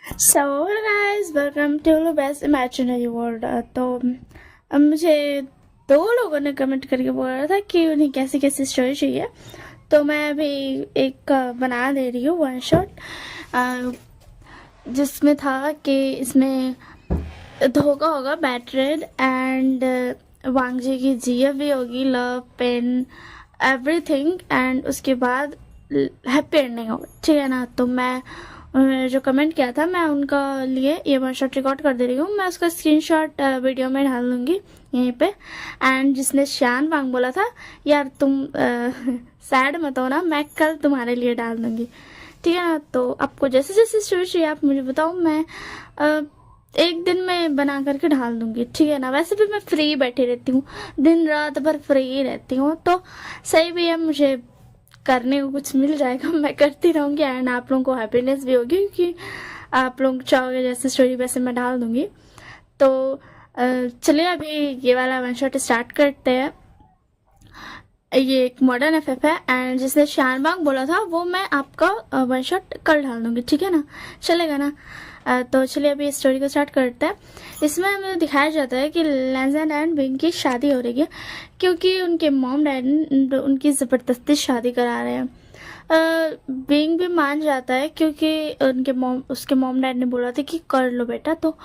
So guys, welcome to the best imaginary world. तो अब मुझे दो लोगों ने कमेंट करके बोला था कि उन्हें कैसी कैसी स्टोरी चाहिए, तो मैं अभी एक बना दे रही हूँ वन शॉट, जिसमें था कि इसमें धोखा होगा, बैटरेड एंड वांगजी की जीएफ भी होगी, लव, पेन, एवरीथिंग, एंड उसके बाद हैप्पी एंडिंग होगा, ठीक है ना। तो मैं उन्होंने जो कमेंट किया था, मैं उनका लिए ये वन शॉट रिकॉर्ड कर दे रही हूँ। मैं उसका स्क्रीनशॉट वीडियो में डाल दूँगी यहीं पे। एंड जिसने शान वांग बोला था, यार तुम सैड मत हो ना, मैं कल तुम्हारे लिए डाल दूँगी, ठीक है ना। तो आपको जैसे जैसे स्टोरी चाहिए आप मुझे बताओ, मैं एक दिन में बना करके डाल दूंगी, ठीक है ना। वैसे भी मैं फ्री बैठी रहती हूँ, दिन रात भर फ्री ही रहती हूँ, तो सही भी है, मुझे करने को कुछ मिल जाएगा, मैं करती रहूँगी एंड आप लोगों को हैप्पीनेस भी होगी, क्योंकि आप लोग चाहोगे जैसे स्टोरी वैसे मैं डाल दूंगी। तो चलिए अभी ये वाला वन शॉट स्टार्ट करते हैं। ये एक मॉडर्न एफएफ है एंड जिसने शानबाग बोला था वो मैं आपका वन शॉट कल डाल दूंगी, ठीक है ना, चलेगा ना। तो चलिए अभी इस स्टोरी को स्टार्ट करते हैं। इसमें हमें दिखाया जाता है कि लैंजन एंड बिंग की शादी हो रही है, क्योंकि उनके मॉम डैड उनकी ज़बरदस्ती शादी करा रहे हैं। बिंग भी मान जाता है, क्योंकि उसके मॉम डैड ने बोला था कि कर लो बेटा, तो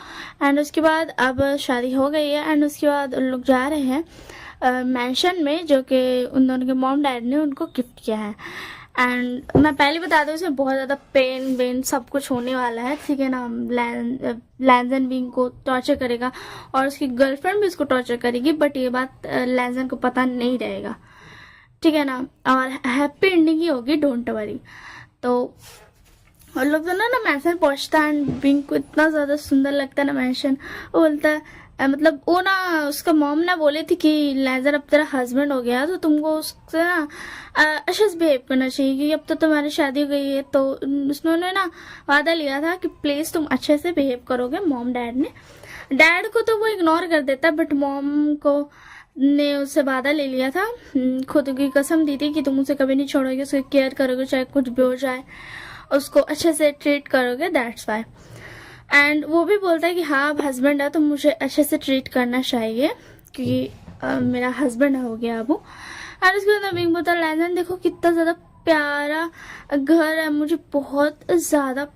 एंड उसके बाद अब शादी हो गई है एंड उसके बाद उन लोग जा रहे हैं मैंशन में, जो कि उन दोनों के मॉम डैड ने उनको गिफ्ट किया है। एंड मैं पहले बता दूं, इसमें बहुत ज़्यादा पेन वेन सब कुछ होने वाला है, ठीक है ना। लैंजन बिंग को टॉर्चर करेगा और उसकी गर्लफ्रेंड भी उसको टॉर्चर करेगी, बट ये बात लैंजन को पता नहीं रहेगा, ठीक है ना। और हैप्पी एंडिंग ही होगी, डोंट वरी। तो और लोग तो ना मैंशन पहुंचता है एंड बिंग को इतना ज़्यादा सुंदर लगता है ना मैंशन। वो बोलता है मतलब वो ना, उसका मॉम ना बोली थी कि लेजर अब तेरा हस्बैंड हो गया, तो तुमको उससे ना अच्छे से बिहेव करना चाहिए, क्योंकि अब तो तुम्हारी शादी हो गई है। तो उसने ना वादा लिया था कि प्लीज़ तुम अच्छे से बिहेव करोगे। मॉम डैड ने, डैड को तो वो इग्नोर कर देता, बट मॉम को ने उससे वादा ले लिया था, खुद की कसम दी थी कि तुम उसे कभी नहीं छोड़ोगे, उसकी केयर करोगे, चाहे कुछ भी हो जाए, उसको अच्छे से ट्रीट करोगे, दैट्स वाई। एंड वो भी बोलता है कि हाँ अब हस्बैंड है तो मुझे अच्छे से ट्रीट करना चाहिए, क्योंकि मेरा हस्बैंड हो गया अब वो। और उसके बाद बिंग बोलता है, लैंजन देखो कितना ज़्यादा प्यारा घर है, मुझे बहुत ज़्यादा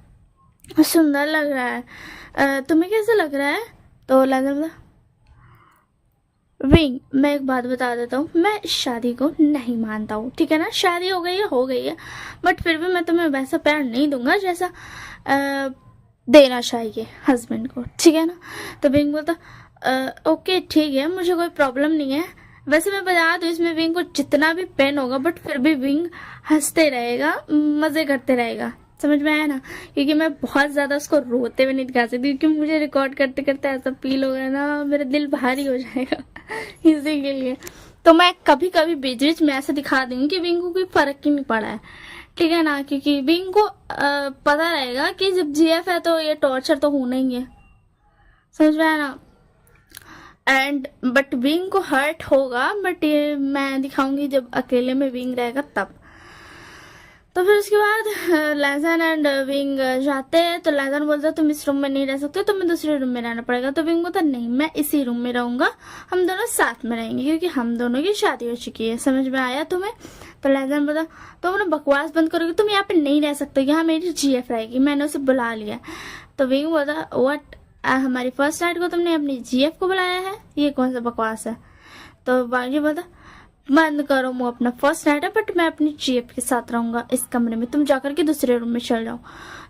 सुंदर लग रहा है, तुम्हें कैसा लग रहा है। तो लैंजन बोला, विंग मैं एक बात बता देता हूँ, मैं इस शादी को नहीं मानता हूँ, ठीक है ना। शादी हो गई है, बट फिर भी मैं तुम्हें वैसा प्यार नहीं दूंगा जैसा देना चाहिए हस्बैंड को, ठीक है ना। तो विंग बोलता ओके ठीक है, मुझे कोई प्रॉब्लम नहीं है। वैसे मैं बता दूँ, इसमें विंग को जितना भी पेन होगा, बट फिर भी विंग हंसते रहेगा, मज़े करते रहेगा, समझ में आया ना। क्योंकि मैं बहुत ज़्यादा उसको रोते हुए नहीं दिखा सकती, क्योंकि मुझे रिकॉर्ड करते करते ऐसा फील होगा ना, मेरा दिल भारी हो जाएगा इसी के लिए। तो मैं कभी कभी बीच बीच में ऐसे दिखा दूंगी कि विंग को कोई फर्क ही नहीं पड़ा है, ठीक है ना। क्योंकि विंग को पता रहेगा कि जब जीएफ है तो ये टॉर्चर तो होना ही है, समझ में आया ना। एंड बट विंग को हर्ट होगा, बट ये मैं दिखाऊंगी जब अकेले में विंग रहेगा तब। तो फिर उसके बाद लैजन एंड विंग जाते हैं, तो लैजन बोलता है तुम इस रूम में नहीं रह सकते, तुम्हें दूसरे रूम में रहना पड़ेगा। तो विंग बोलता नहीं, मैं इसी रूम में रहूंगा, हम दोनों साथ में रहेंगे, क्योंकि हम दोनों की शादी हो चुकी है, समझ में आया तुम्हें। तो लैजन बोलता तुम अपना बकवास बंद करोगे, तुम यहाँ पे नहीं रह सकते, यहाँ मेरी जीएफ रहेगी, मैंने उसे बुला लिया। तो विंग बोलता व्हाट, हमारी फर्स्ट नाइट को तुमने अपनी जीएफ को बुलाया है, ये कौन सा बकवास है। तो वांगी बोलता बंद करो, वो अपना फर्स्ट नाइट है, बट मैं अपनी जीएफ के साथ रहूंगा इस कमरे में, तुम जाकर के दूसरे रूम में चल जाओ।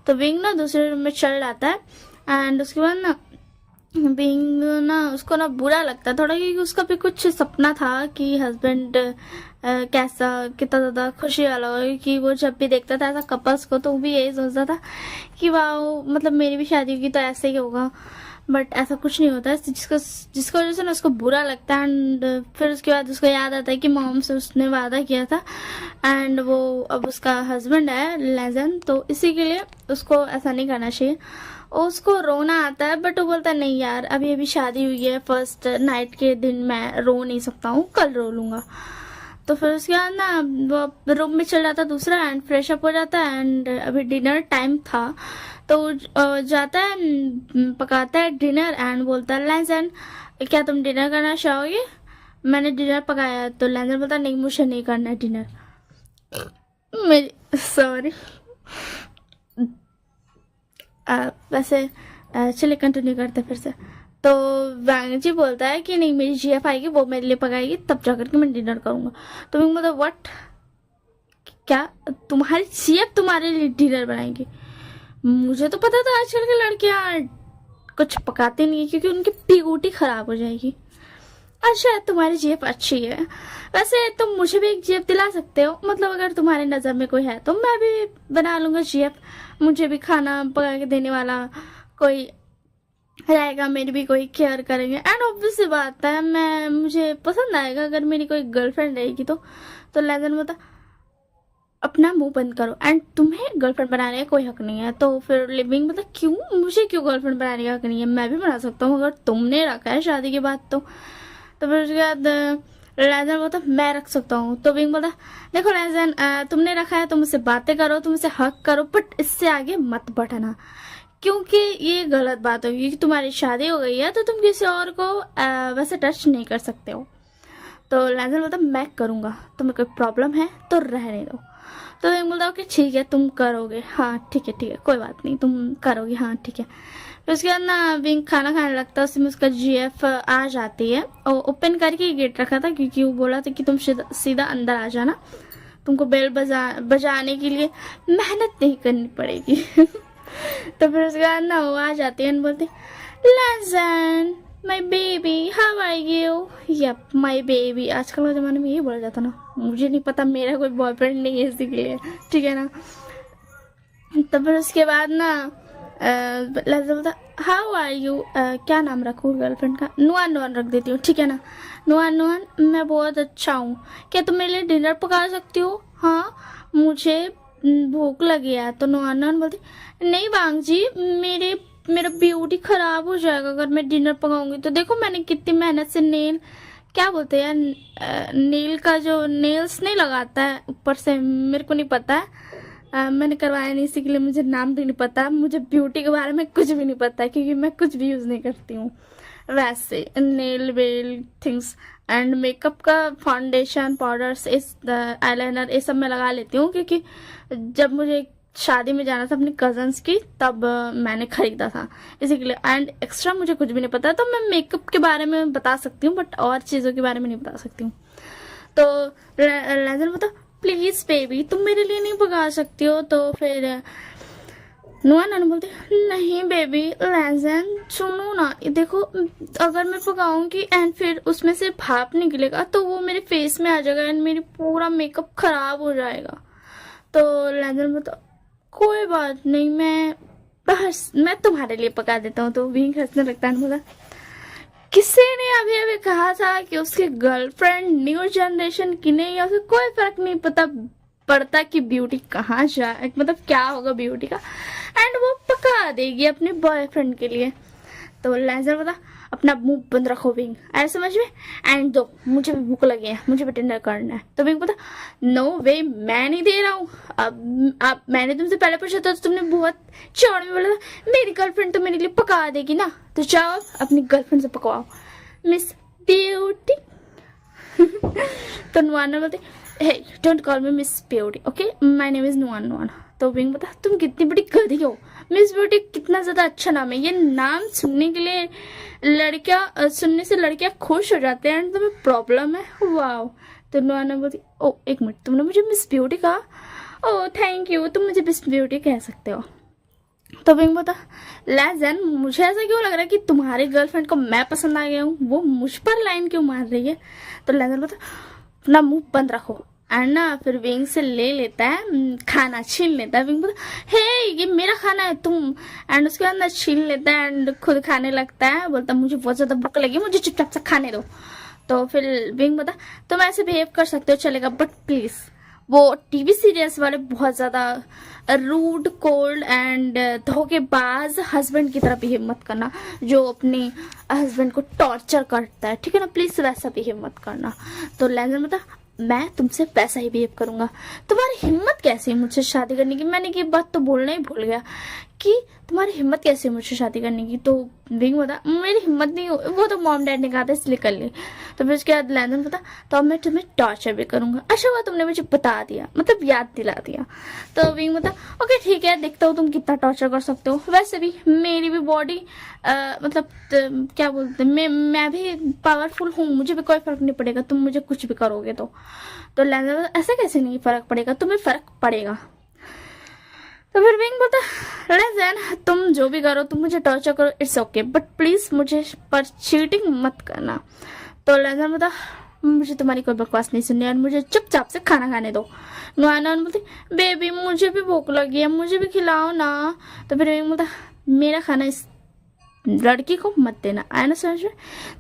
तो विंग ना दूसरे रूम में चल जाता है एंड उसके बाद ना विंग ना उसको ना बुरा लगता है थोड़ा, क्योंकि उसका भी कुछ सपना था कि हस्बैंड कैसा कितना ज़्यादा खुशी वाला होगा, कि वो जब भी देखता था ऐसा कपल्स को, तो वो भी यही सोचता था कि वाह मतलब मेरी भी शादी होगी तो ऐसे ही होगा, बट ऐसा कुछ नहीं होता है। जिसको वजह से ना उसको बुरा लगता है। एंड फिर उसके बाद उसको याद आता है कि मॉम से उसने वादा किया था एंड वो अब उसका हस्बैंड है लेजन, तो इसी के लिए उसको ऐसा नहीं करना चाहिए। उसको रोना आता है, बट वो बोलता है नहीं यार अभी अभी शादी हुई है, फर्स्ट नाइट के दिन मैं रो नहीं सकता हूँ, कल रो लूँगा। तो फिर उसके बाद ना वो रूम में चल जाता दूसरा एंड फ्रेश अप हो जाता है एंड अभी डिनर टाइम था। तो जाता है, पकाता है डिनर एंड बोलता है लैंसन क्या तुम डिनर करना चाहोगे? मैंने डिनर पकाया। तो लैंसन बोलता नहीं मुझे नहीं करना है डिनर। मेरी सॉरी। वैसे चलिए कंटिन्यू करते फिर से। तो वांग जी बोलता है कि नहीं मेरी जीएफ आएगी वो मेरे लिए पकाएगी तब जाकर के मैं डिनर करूंगा। तो मैं मतलब व्हाट, क्या तुम्हारी जीएफ तुम्हारे लिए डिनर बनाएगी? मुझे तो पता था आजकल की लड़कियां कुछ पकाती नहीं है क्योंकि उनकी पीगूटी खराब हो जाएगी। अच्छा तुम्हारी जीएफ अच्छी है, वैसे तुम मुझे भी एक जीएफ दिला सकते हो, मतलब अगर तुम्हारी नज़र में कोई है तो मैं भी बना लूंगा जीएफ। मुझे भी खाना पका के देने वाला कोई रहेगा, मेरी भी कोई केयर करेंगे एंड ऑब्वियस सी बात है मैं मुझे पसंद आएगा अगर मेरी कोई गर्लफ्रेंड रहेगी तो लेजन बोलता अपना मुंह बंद करो एंड तुम्हें गर्लफ्रेंड बनाने का कोई हक नहीं है। तो फिर लिविंग मतलब क्यों, मुझे क्यों गर्लफ्रेंड बनाने का हक नहीं है? मैं भी बना सकता हूँ अगर तुमने रखा है शादी के बाद तो फिर उसके बाद लेजन बोलता मैं रख सकता हूँ। तो विंग बोलता देखो लेजन तुमने रखा है तो मुझसे बातें करो, तुमसे हक करो, बट इससे आगे मत बढ़ना क्योंकि ये गलत बात होगी कि तुम्हारी शादी हो गई है तो तुम किसी और को वैसे टच नहीं कर सकते हो। तो लेजन बोलता मैं करूँगा, तुम्हें कोई प्रॉब्लम है तो रहने दो। तो विंग बोलता ओके ठीक है तुम करोगे, हाँ ठीक है कोई बात नहीं तुम करोगे, हाँ ठीक है। फिर उसके बाद ना विंग खाना खाने लगता है, उसमें उसका जीएफ आ जाती है और ओपन करके ही गेट रखा था क्योंकि वो बोला था कि तुम सीधा अंदर आ जाना, तुमको बेल बजाने के लिए मेहनत नहीं करनी पड़ेगी। तो फिर उसके बाद ना वो आ जाती है बोलती लेजन my baby how are you. Yup my baby, आजकल के ज़माने में यही बोला जाता ना, मुझे नहीं पता मेरा कोई बॉयफ्रेंड नहीं है इसी के लिए, ठीक है ना। तो फिर उसके बाद ना लेजन बोलता हाउ आर यू, क्या नाम रखूँ गर्लफ्रेंड का? नुआन नुआन रख देती हूँ, ठीक है ना। नुआन नुआन मैं बहुत अच्छा हूँ, क्या तुम मेरे लिए डिनर पका सकती हो? हाँ मुझे भूख लगी है। तो नुआन नुआन बोलती नहीं वांग जी मेरा ब्यूटी खराब हो जाएगा अगर मैं डिनर पकाऊंगी। तो देखो मैंने कितनी मेहनत से नेल क्या बोलते हैं नेल का जो नेल्स नहीं लगाता है ऊपर से, मेरे को नहीं पता है, मैंने करवाया नहीं इसी के लिए मुझे नाम भी नहीं पता, मुझे ब्यूटी के बारे में कुछ भी नहीं पता है क्योंकि मैं कुछ भी यूज़ नहीं करती हूँ। वैसे nail well things and makeup का फाउंडेशन पाउडर्स इस आईलाइनर ये सब मैं लगा लेती हूँ क्योंकि जब मुझे शादी में जाना था अपनी कजन्स की तब मैंने खरीदा था इसी के लिए, एंड एक्स्ट्रा मुझे कुछ भी नहीं पता तो मैं मेकअप के बारे में बता सकती हूँ बट और चीज़ों के बारे में नहीं बता सकती हूँ। तो लेजन बता प्लीज़ बेबी तुम मेरे लिए नहीं पका सकती हो। तो फिर नुआन बोलते नहीं बेबी लेजन सुनो ना, देखो अगर मैं पकाऊंगी एंड फिर उसमें से भाप निकलेगा तो वो मेरे फेस में आ जाएगा एंड मेरी पूरा मेकअप खराब हो जाएगा। तो लेजन बोलता कोई बात नहीं मैं तुम्हारे लिए पका देता हूँ। तो विंग हंसने लगता है, बोला किसी ने अभी अभी कहा था कि उसकी गर्लफ्रेंड न्यू जनरेशन की नहीं है, उसे कोई फर्क नहीं पड़ता कि ब्यूटी कहाँ जाए, मतलब क्या होगा ब्यूटी का, एंड वो पका देगी अपने बॉयफ्रेंड के लिए। तो लेजर बता अपना मुंह बंद रखो विंग, ऐसे समझ में, एंड दो मुझे भी भूख लगी है, मुझे भी डिनर करना है। तो विंग बता नो वे मैं नहीं दे रहा हूँ, अब मैंने तुमसे पहले पूछा था तो तुमने बहुत चौड़ में बोला था मेरी गर्लफ्रेंड तो मेरे लिए पका देगी ना, तो जाओ अपनी गर्लफ्रेंड से पकवाओ मिस ब्यूटी। तो नुआन बोलते हे don't call me miss beauty okay my name is Nuwan Nuwan. तो विंग बता तुम कितनी बड़ी गधी हो, मिस ब्यूटी कितना ज्यादा अच्छा नाम है, ये नाम सुनने के लिए लड़कियां सुनने से लड़कियां खुश हो जाते हैं एंड तुम्हें प्रॉब्लम है, वाओ। तो नुआन बोलती ओ एक मिनट तुमने मुझे मिस ब्यूटी कहा, ओ थैंक यू तुम मुझे मिस ब्यूटी कह सकते हो। तो विंग बता लेजन मुझे ऐसा क्यों लग रहा है कि तुम्हारी गर्लफ्रेंड को मैं पसंद आ गया हूँ, वो मुझ पर लाइन क्यों मार रही है। तो लेजन बता अपना मुंह बंद रखो एंड ना फिर विंग से ले लेता है खाना, छीन लेता है। विंग बोलता हे ये मेरा खाना है तुम, एंड उसके बाद ना छीन लेता है एंड खुद खाने लगता है, बोलता मुझे बहुत ज्यादा भूख लगी मुझे चुपचाप से खाने दो। तो फिर विंग बोलता तुम ऐसे बिहेव कर सकते हो चलेगा बट प्लीज वो टीवी सीरियल्स वाले बहुत ज्यादा रूड कोल्ड एंड धोखेबाज हस्बैंड की तरह बिहेव मत करना जो अपने हस्बैंड को टॉर्चर करता है, ठीक है ना, प्लीज वैसा बिहेव मत करना। तो लेजन बता मैं तुमसे वैसा ही बिहेव करूंगा, तुम्हारी हिम्मत कैसी है मुझसे शादी करने की, मैंने ये बात तो बोलना ही भूल गया, कि तुम्हारी हिम्मत कैसे है मुझसे शादी करने की। तो विंग बता मेरी हिम्मत नहीं हो, वो तो मॉम डैड ने कहा था इसलिए कर ली। तो फिर उसके बाद लैंडन बता तो अब मैं तुम्हें टॉर्चर भी करूंगा। अच्छा हुआ तुमने मुझे बता दिया, मतलब याद दिला दिया। तो विंग बता ओके ठीक है, देखता हूँ तुम कितना टॉर्चर कर सकते हो। वैसे भी मेरी भी बॉडी मतलब क्या बोलते मैं भी पावरफुल हूँ, मुझे भी कोई फर्क नहीं पड़ेगा तुम मुझे कुछ भी करोगे तो लैंडन बता ऐसा कैसे नहीं फर्क पड़ेगा, तुम्हें फर्क पड़ेगा। तो फिर विंग बोलता लेज़न तुम जो भी करो, तुम मुझे टॉर्चर करो, इट्स ओके, बट प्लीज मुझे पर चीटिंग मत करना। तो लेज़न बोलता मुझे तुम्हारी कोई बकवास नहीं सुननी और मुझे चुपचाप से खाना खाने दो। नुआन बोलती बेबी मुझे भी भूख लगी है, मुझे भी खिलाओ ना। तो फिर विंग बोलता मेरा खाना इस लड़की को मत देना, आया ना समझ में।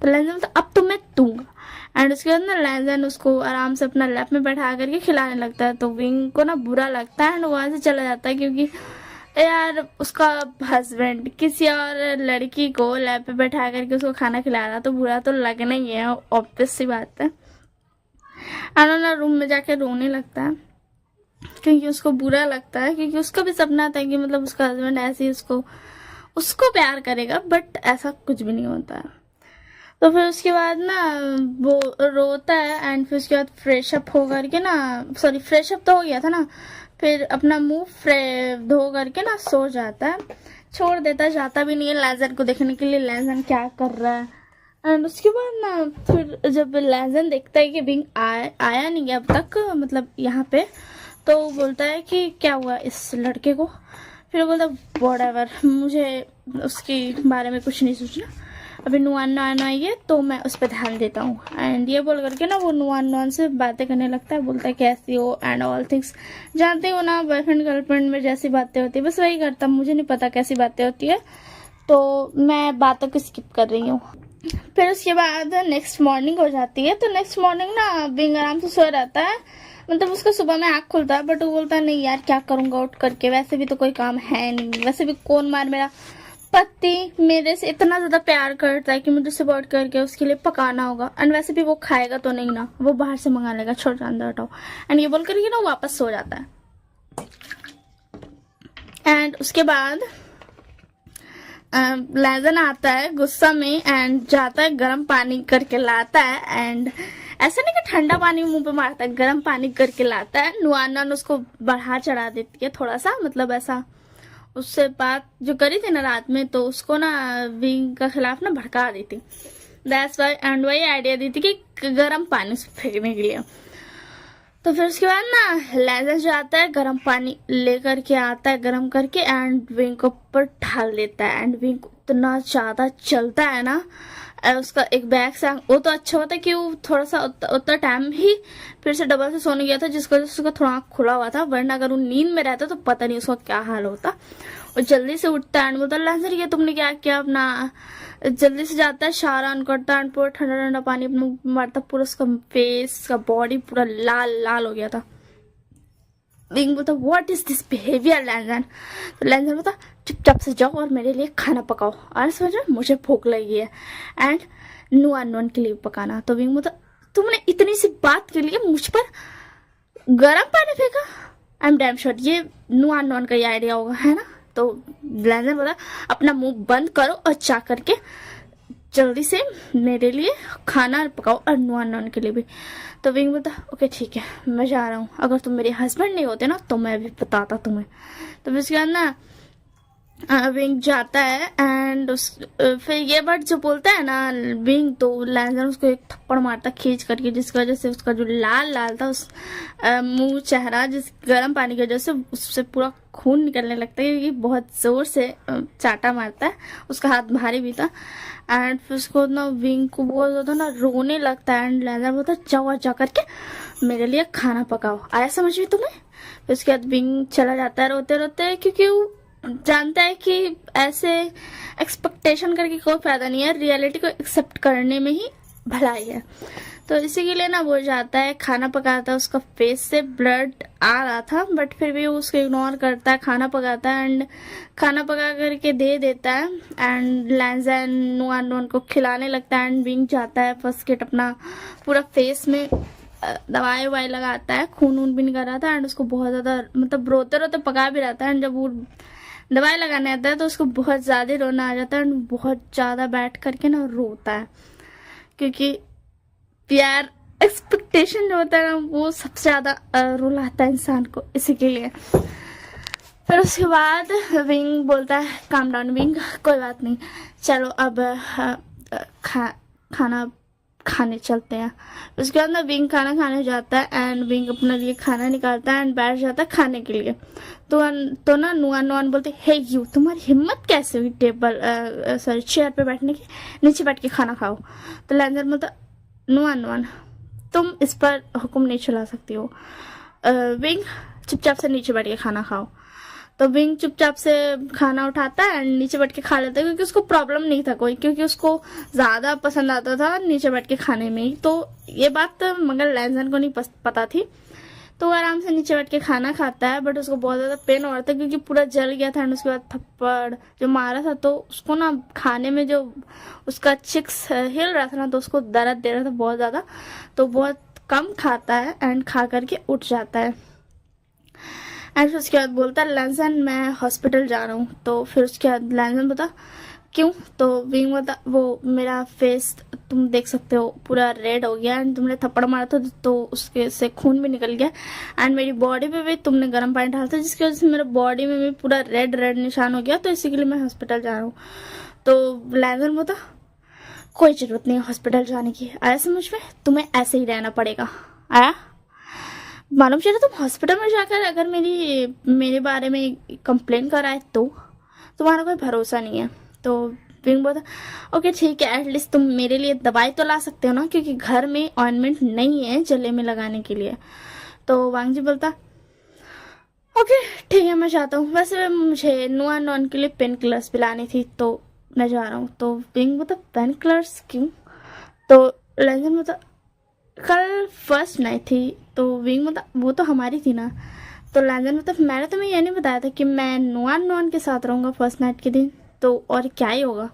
तो लेज़न बोलता अब तो मैं दूंगा। एंड उसके बाद ना लेज़न उसको आराम से अपना लैप में बैठा करके खिलाने लगता है। तो विंग को ना बुरा लगता है एंड वहां से चला जाता है, क्योंकि यार उसका हस्बैंड किसी और लड़की को लैप पे बैठा करके उसको खाना खिला रहा, तो बुरा तो लगना ही है, ऑब्वियस सी बात है। एंड ना रूम में जाके रोने लगता है, क्योंकि उसको बुरा लगता है, क्योंकि उसका भी सपना था कि मतलब उसका हस्बैंड ऐसे ही उसको प्यार करेगा, बट ऐसा कुछ भी नहीं होता है। तो फिर उसके बाद ना वो रोता है एंड फिर उसके बाद फ्रेश अप हो करके ना, सॉरी फ्रेश अप तो हो गया था ना, फिर अपना मुंह धो करके ना सो जाता है, छोड़ देता है, जाता भी नहीं है लेज़न को देखने के लिए लेज़न क्या कर रहा है। एंड उसके बाद ना फिर जब लेज़न देखता है कि विंग आया नहीं है अब तक, मतलब यहाँ पे, तो वो बोलता है कि क्या हुआ इस लड़के को। फिर वो बोलता व्हाटएवर, मुझे उसके बारे में कुछ नहीं सोचना, अभी नुआन आई है तो मैं उस पर ध्यान देता हूँ। एंड ये बोल करके ना वो नुआन से बातें करने लगता है, बोलता है कैसी हो एंड ऑल थिंग्स, जानते हो ना बॉयफ्रेंड गर्लफ्रेंड में जैसी बातें होती है बस वही करता, मुझे नहीं पता कैसी बातें होती है, तो मैं बातों को स्किप कर रही हूँ। फिर उसके बाद नेक्स्ट मॉर्निंग हो जाती है। तो नेक्स्ट मॉर्निंग ना विंग आराम से सो रहता है, मतलब उसका सुबह में आँख खुलता है, बट वो बोलता है नहीं यार क्या करूंगा उठ करके, वैसे भी तो कोई काम है नहीं, वैसे भी कौन मेरा पति मेरे से इतना ज्यादा प्यार करता है कि मुझे सुबह उठ करके उसके लिए पकाना होगा, एंड वैसे भी वो खाएगा तो नहीं ना, वो बाहर से मंगा लेगा, छोड़ अंदर हटाओ। एंड ये बोल करके ना वापस सो जाता है। एंड उसके बाद लेज़न आता है गुस्सा में एंड जाता है गर्म पानी करके लाता है, एंड ऐसा नहीं कि ठंडा पानी मुंह पे मारता है, गर्म पानी करके लाता है। नुआन उसको बढ़ा चढ़ा देती है थोड़ा सा, मतलब ऐसा उससे बात जो करी थी ना रात में, तो उसको ना विंग का खिलाफ ना भड़का दी थी, दैट्स वाई, एंड वही आइडिया दी थी कि गर्म पानी से फेंकने के लिए। तो फिर उसके बाद ना लेज़न जाता है गर्म पानी लेकर के आता है गर्म करके एंड विंग को ऊपर ढाल देता है, एंड विंग इतना ज्यादा चलता है ना, उसका एक बैग से वो तो अच्छा होता है कि वो थोड़ा सा उतना टाइम ही फिर से डबल से सोने गया था, जिसकी वजह से उसका थोड़ा आँख खुला हुआ था, वरना अगर वो नींद में रहता तो पता नहीं उसका क्या हाल होता। वो जल्दी से उठता है, बोलता लेज़न ये तुमने क्या किया, अपना जल्दी से जाता है शावर ऑन करता है, पूरा ठंडा ठंडा पानी अपना मारता, पूरा उसका फेस का बॉडी पूरा लाल लाल हो गया था। विंग बोलता व्हाट इज दिस बिहेवियर लेज़न। तो लेज़न बोलता चुपचाप से जाओ और मेरे लिए खाना पकाओ, और समझो मुझे भूख लगी है, एंड नुआन के लिए पकाना। तो विंग बोलता तुमने इतनी सी बात के लिए मुझ पर गर्म पानी फेंका, आई एम डैम श्योर ये नुआन का ही आइडिया होगा, है ना। तो लेज़न बोला अपना मुंह बंद करो और जा करके जल्दी से मेरे लिए खाना पकाओ और नुआन के लिए भी। तो विंग बोलता ओके ठीक है मैं जा रहा हूँ, अगर तुम मेरे हस्बैंड नहीं होते ना तो मैं भी बताता तुम्हें। तो फिर उसके बाद ना विंग जाता है एंड फिर ये वर्ड जो बोलता है ना विंग, तो लेज़न उसको एक थप्पड़ मारता खींच करके, जिसकी वजह से उसका जो लाल लाल था उस मुंह चेहरा जिस गर्म पानी की वजह से उससे पूरा खून निकलने लगता है, क्योंकि बहुत जोर से चाटा मारता है, उसका हाथ भारी भी था। एंड फिर उसको ना विंग को बहुत ज्यादा ना रोने लगता है, एंड लेज़न बोलता जाओ जा करके मेरे लिए खाना पकाओ, आया समझ में तुम्हें। फिर उसके बाद विंग चला जाता है रोते रोते, क्योंकि वो जानता है कि ऐसे एक्सपेक्टेशन करके कोई फायदा नहीं है, रियलिटी को एक्सेप्ट करने में ही भलाई है। तो इसी के लिए ना वो जाता है खाना पकाता है, उसका फेस से ब्लड आ रहा था बट फिर भी वो उसको इग्नोर करता है, खाना पकाता है एंड खाना पका करके दे देता है, एंड लेज़न नुआन को खिलाने लगता है। एंड विंग जाता है फर्स्ट किट अपना पूरा फेस में दवाई ववाई लगाता है, खून वून भी निकल रहा था, एंड उसको बहुत ज्यादा मतलब रोते रोते पका भी रहता है। एंड जब वो दवाई लगाने आता है तो उसको बहुत ज़्यादा रोना आ जाता है, और बहुत ज़्यादा बैठ करके ना रोता है, क्योंकि प्यार एक्सपेक्टेशन जो होता है ना वो सबसे ज़्यादा रुलाता है इंसान को, इसी के लिए। फिर उसके बाद विंग बोलता है काम डाउन विंग, कोई बात नहीं, चलो अब खाना खाने चलते हैं। उसके बाद ना विंग खाना खाने जाता है, एंड विंग अपने लिए खाना निकालता है एंड बैठ जाता है खाने के लिए। तो ना नुआन नुआन बोलते, हे यू, तुम्हारी हिम्मत कैसे हुई टेबल सॉरी चेयर पे बैठने की, नीचे बैठ के खाना खाओ। तो लैंजर बोलता, नुआन नुआन तुम इस पर हुक्म नहीं चला सकती हो, विंग चुपचाप से नीचे बैठ के खाना खाओ। तो विंग चुपचाप से खाना उठाता है एंड नीचे बैठ के खा लेता है, क्योंकि उसको प्रॉब्लम नहीं था कोई, क्योंकि उसको ज़्यादा पसंद आता था नीचे बैठ के खाने में ही। तो ये बात मगर लैंजन को नहीं पता थी, तो वो आराम से नीचे बैठ के खाना खाता है। बट उसको बहुत ज़्यादा पेन हो रहा था, क्योंकि पूरा जल गया था एंड उसके बाद थप्पड़ जो मारा था, तो उसको ना खाने में जो उसका चिक्स हिल रहा था ना, तो उसको दर्द दे रहा था बहुत ज़्यादा। तो बहुत कम खाता है एंड खा करके उठ जाता है। एंड उसके बाद बोलता है, लैंसन मैं हॉस्पिटल जा रहा हूँ। तो फिर उसके बाद लैंसन बोलता, क्यों? तो विंग बोलता, वो मेरा फेस तुम देख सकते हो पूरा रेड हो गया, एंड तुमने थप्पड़ मारा था तो उसके से खून भी निकल गया, एंड मेरी बॉडी पे भी तुमने गर्म पानी डाला था, जिसकी वजह से मेरे बॉडी में भी पूरा रेड रेड निशान हो गया, तो इसी के लिए मैं हॉस्पिटल जा रहा हूँ। तो लैंसन बोलता, कोई ज़रूरत नहीं है हॉस्पिटल जाने की, आया समझ में? तुम्हें ऐसे ही रहना पड़ेगा, आया? मालूम चला तुम हॉस्पिटल में जाकर अगर मेरे बारे में कंप्लेन कराए तो तुम्हारा कोई भरोसा नहीं है। तो विंग बोलता, ओके ठीक है, एटलीस्ट तुम मेरे लिए दवाई तो ला सकते हो ना, क्योंकि घर में ऑइंटमेंट नहीं है गले में लगाने के लिए। तो वांग जी बोलता, ओके ठीक है मैं जाता हूँ, वैसे मुझे नुआन नॉन के लिए पेन किलर्स पिलानी थी, तो मैं जा रहा हूँ। तो विंग बोलता, पेन किलर्स क्यों? तो लैंजन बोलता, कल फर्स्ट नाइट थी। तो विंग मतलब वो तो हमारी थी ना। तो लैंजन मतलब मैंने तुम्हें ये नहीं बताया था कि मैं नुआन नुआन के साथ रहूँगा फर्स्ट नाइट के दिन, तो और क्या ही होगा।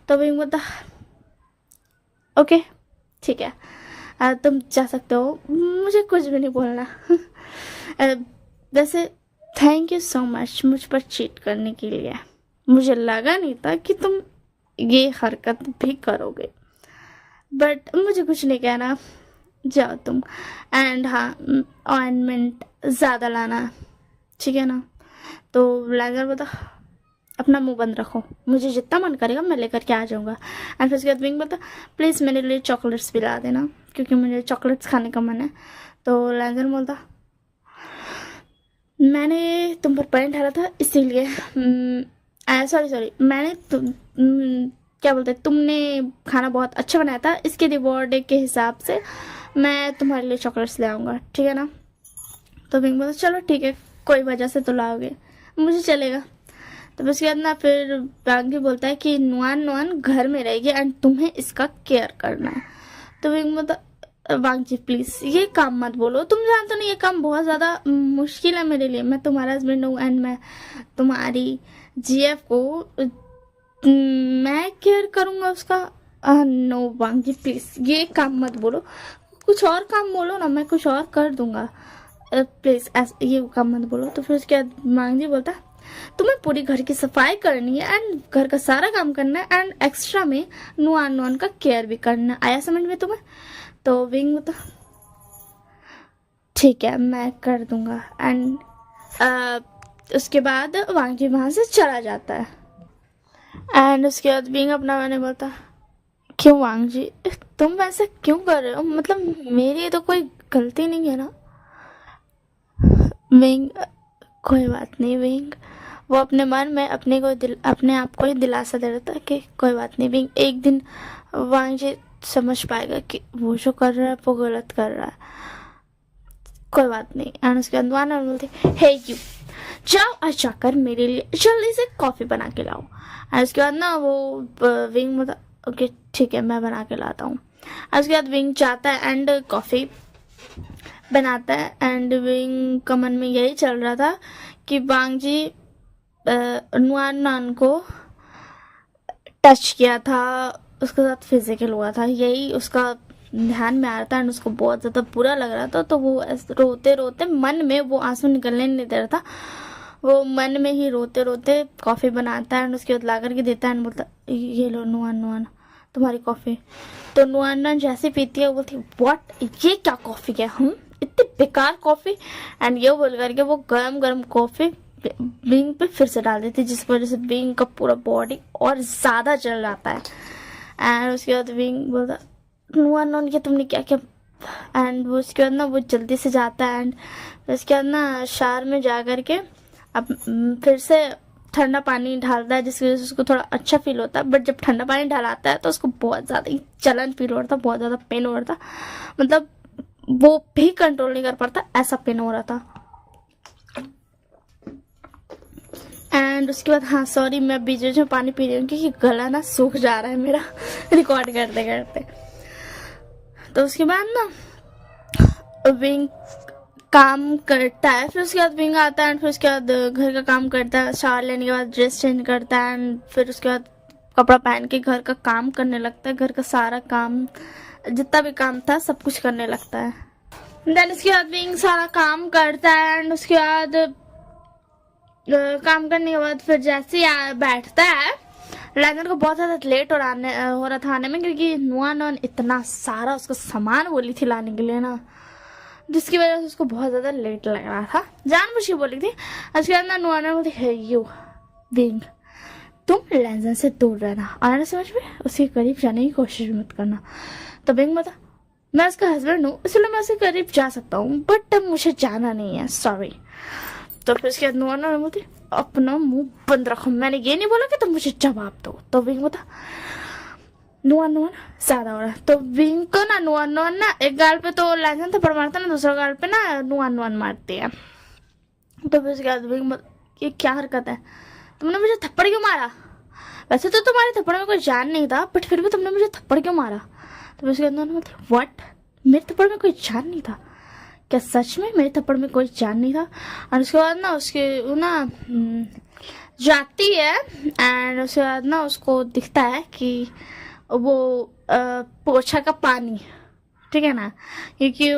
तो विंग बोलता, ओके ठीक है, तुम जा सकते हो, मुझे कुछ भी नहीं बोलना। वैसे थैंक यू सो मच मुझ पर चीट करने के लिए, मुझे लगा नहीं था कि तुम ये हरकत भी करोगे, बट मुझे कुछ नहीं कहना, जाओ तुम। एंड हाँ, ऑइंटमेंट ज़्यादा लाना, ठीक है ना? तो लैंजर बोलता, अपना मुंह बंद रखो, मुझे जितना मन करेगा मैं लेकर के आ जाऊँगा। एंड फिर उसके बाद विंग बोलता, प्लीज़ मेरे लिए चॉकलेट्स भी ला देना, क्योंकि मुझे चॉकलेट्स खाने का मन है। तो लैंजर बोलता, मैंने तुम पर पैंट डाला था इसीलिए, सॉरी मैंने क्या बोलते, तुमने खाना बहुत अच्छा बनाया था, इसके रिवॉर्ड के हिसाब से मैं तुम्हारे लिए चॉकलेट्स ले आऊँगा, ठीक है ना? तो विंग बोलता, चलो ठीक है, कोई वजह से तो लाओगे, मुझे चलेगा। तो उसके बाद ना फिर वांग बोलता है कि नुआन नुआन घर में रहेगी एंड तुम्हें इसका केयर करना है। तो विंग बोलता, वांग जी प्लीज़ ये काम मत बोलो, तुम जानते हो ना ये काम बहुत ज़्यादा मुश्किल है मेरे लिए, मैं तुम्हारा हस्बैंड हूँ एंड मैं तुम्हारी जीएफ को मैं केयर करूँगा उसका। नो वांग जी प्लीज़ ये काम मत बोलो, कुछ और काम बोलो ना, मैं कुछ और कर दूंगा, प्लीज़ ये काम मत बोलो। तो फिर उसके बाद वांग जी बोलता, तुम्हें पूरी घर की सफाई करनी है एंड घर का सारा काम करना है एंड एक्स्ट्रा में नुआन नुआन का केयर भी करना है, आया समझ में तुम्हें? तो विंग बोलता, ठीक है मैं कर दूंगा। एंड उसके बाद वांग जी वहाँ से चला जाता है। एंड उसके बाद विंग अपना मैंने बोलता, क्यों वांग जी तुम वैसे क्यों कर रहे हो, मतलब मेरी तो कोई गलती नहीं है ना? विंग, कोई बात नहीं विंग, वो अपने मन में अपने आप को ही दिलासा दे रहा था कि कोई बात नहीं विंग, एक दिन वांग जी समझ पाएगा कि वो जो कर रहा है वो गलत कर रहा है, कोई बात नहीं। एंड उसके बाद वाना बोलते, हे यू जाओ और जाकर मेरे लिए जल्दी से कॉफ़ी बना के लाओ। एंड उसके बाद ना वो विंग मतलब ओके ठीक है मैं बना के लाता हूँ। उसके बाद विंग जाता है एंड कॉफ़ी बनाता है एंड विंग का मन में यही चल रहा था कि वांग जी नुआन नान को टच किया था, उसके साथ फिजिकल हुआ था, यही उसका ध्यान में आ रहा था एंड उसको बहुत ज़्यादा बुरा लग रहा था। तो वो रोते रोते मन में वो आंसू निकलने नहीं दे रहा था, वो मन में ही रोते रोते कॉफ़ी बनाता है एंड उसके बाद ला करके देता है एंड बोलता ये लो नुआन नुआन तुम्हारी कॉफ़ी। तो नुआन जैसे पीती है वो बोलती व्हाट ये क्या कॉफ़ी है हम इतनी बेकार कॉफ़ी। एंड ये बोल करके वो गरम गरम कॉफ़ी बिंग पे फिर से डाल देती है, जिसकी वजह से बिंग का पूरा बॉडी और ज़्यादा जल जाता है। एंड उसके बाद बिंग बोलता नुआन नुआन ये तुमने क्या क्या। एंड वो उसके बाद ना वो जल्दी से जाता है एंड उसके बाद ना शावर में जा करके अब फिर से ठंडा पानी डालता है, जिसकी वजह से उसको थोड़ा अच्छा फील होता है। बट जब ठंडा पानी डालाता है तो उसको बहुत ज़्यादा ही जलन फील हो रहा था, बहुत ज़्यादा पेन हो रहा था, मतलब वो भी कंट्रोल नहीं कर पाता, ऐसा पेन हो रहा था। एंड उसके बाद हाँ सॉरी मैं बीच बीच में पानी पी रही हूँ क्योंकि गला ना सूख जा रहा है मेरा रिकॉर्ड करते करते। तो उसके बाद ना विंग काम करता है, फिर उसके बाद विंग आता है एंड फिर उसके बाद घर का काम करता है, शावर लेने के बाद ड्रेस चेंज करता है एंड फिर उसके बाद कपड़ा पहन के घर का काम करने लगता है। घर का सारा काम जितना भी काम था सब कुछ करने लगता है। देन उसके बाद विंग सारा काम करता है एंड उसके बाद काम करने के बाद फिर जैसे ही बैठता है, लैंडन को बहुत ज़्यादा लेट हो रहा था आने में, क्योंकि नुआन इतना सारा उसको सामान बोली थी लाने के लिए ना, जिसकी वजह से उसको बहुत ज़्यादा लेट लग रहा था, जानबूझ के बोली थी। उसके बाद ना नुआन बोलती है यू विंग तुम लैंडन से दूर रहना और समझ में उसके करीब जाने की कोशिश मत करना। तो विंग बता मैं उसका हस्बैंड हूँ इसलिए मैं उसके करीब जा सकता हूँ बट मुझे जाना नहीं है सॉरी। तो फिर उसके बाद नुआन बोलती अपना मुंह बंद रखो, मैंने ये नहीं बोला कि तुम मुझे जवाब दो। तो विंग बता नुआन ज्यादा हो रहा है। तो विंग को ना नुआन ना एक गाल पे तो लैंडन थप्पड़ मारता ना, दूसरा गाल पे ना नुआन मारती है। तो फिर उसके बाद विंग ये क्या हरकत है, तुमने मुझे थप्पड़ क्यों मारा, वैसे तो तुम्हारे थप्पड़ में कोई जान नहीं था बट फिर भी तुमने मुझे थप्पड़ क्यों मारा। तो उसके बाद व्हाट मेरे थप्पड़ में कोई जान नहीं था, क्या सच में मेरे थप्पड़ में कोई जान नहीं था। और उसके बाद ना उसके वो ना जाती है एंड उसके बाद ना उसको दिखता है कि वो पोछा का पानी, ठीक है ना, क्योंकि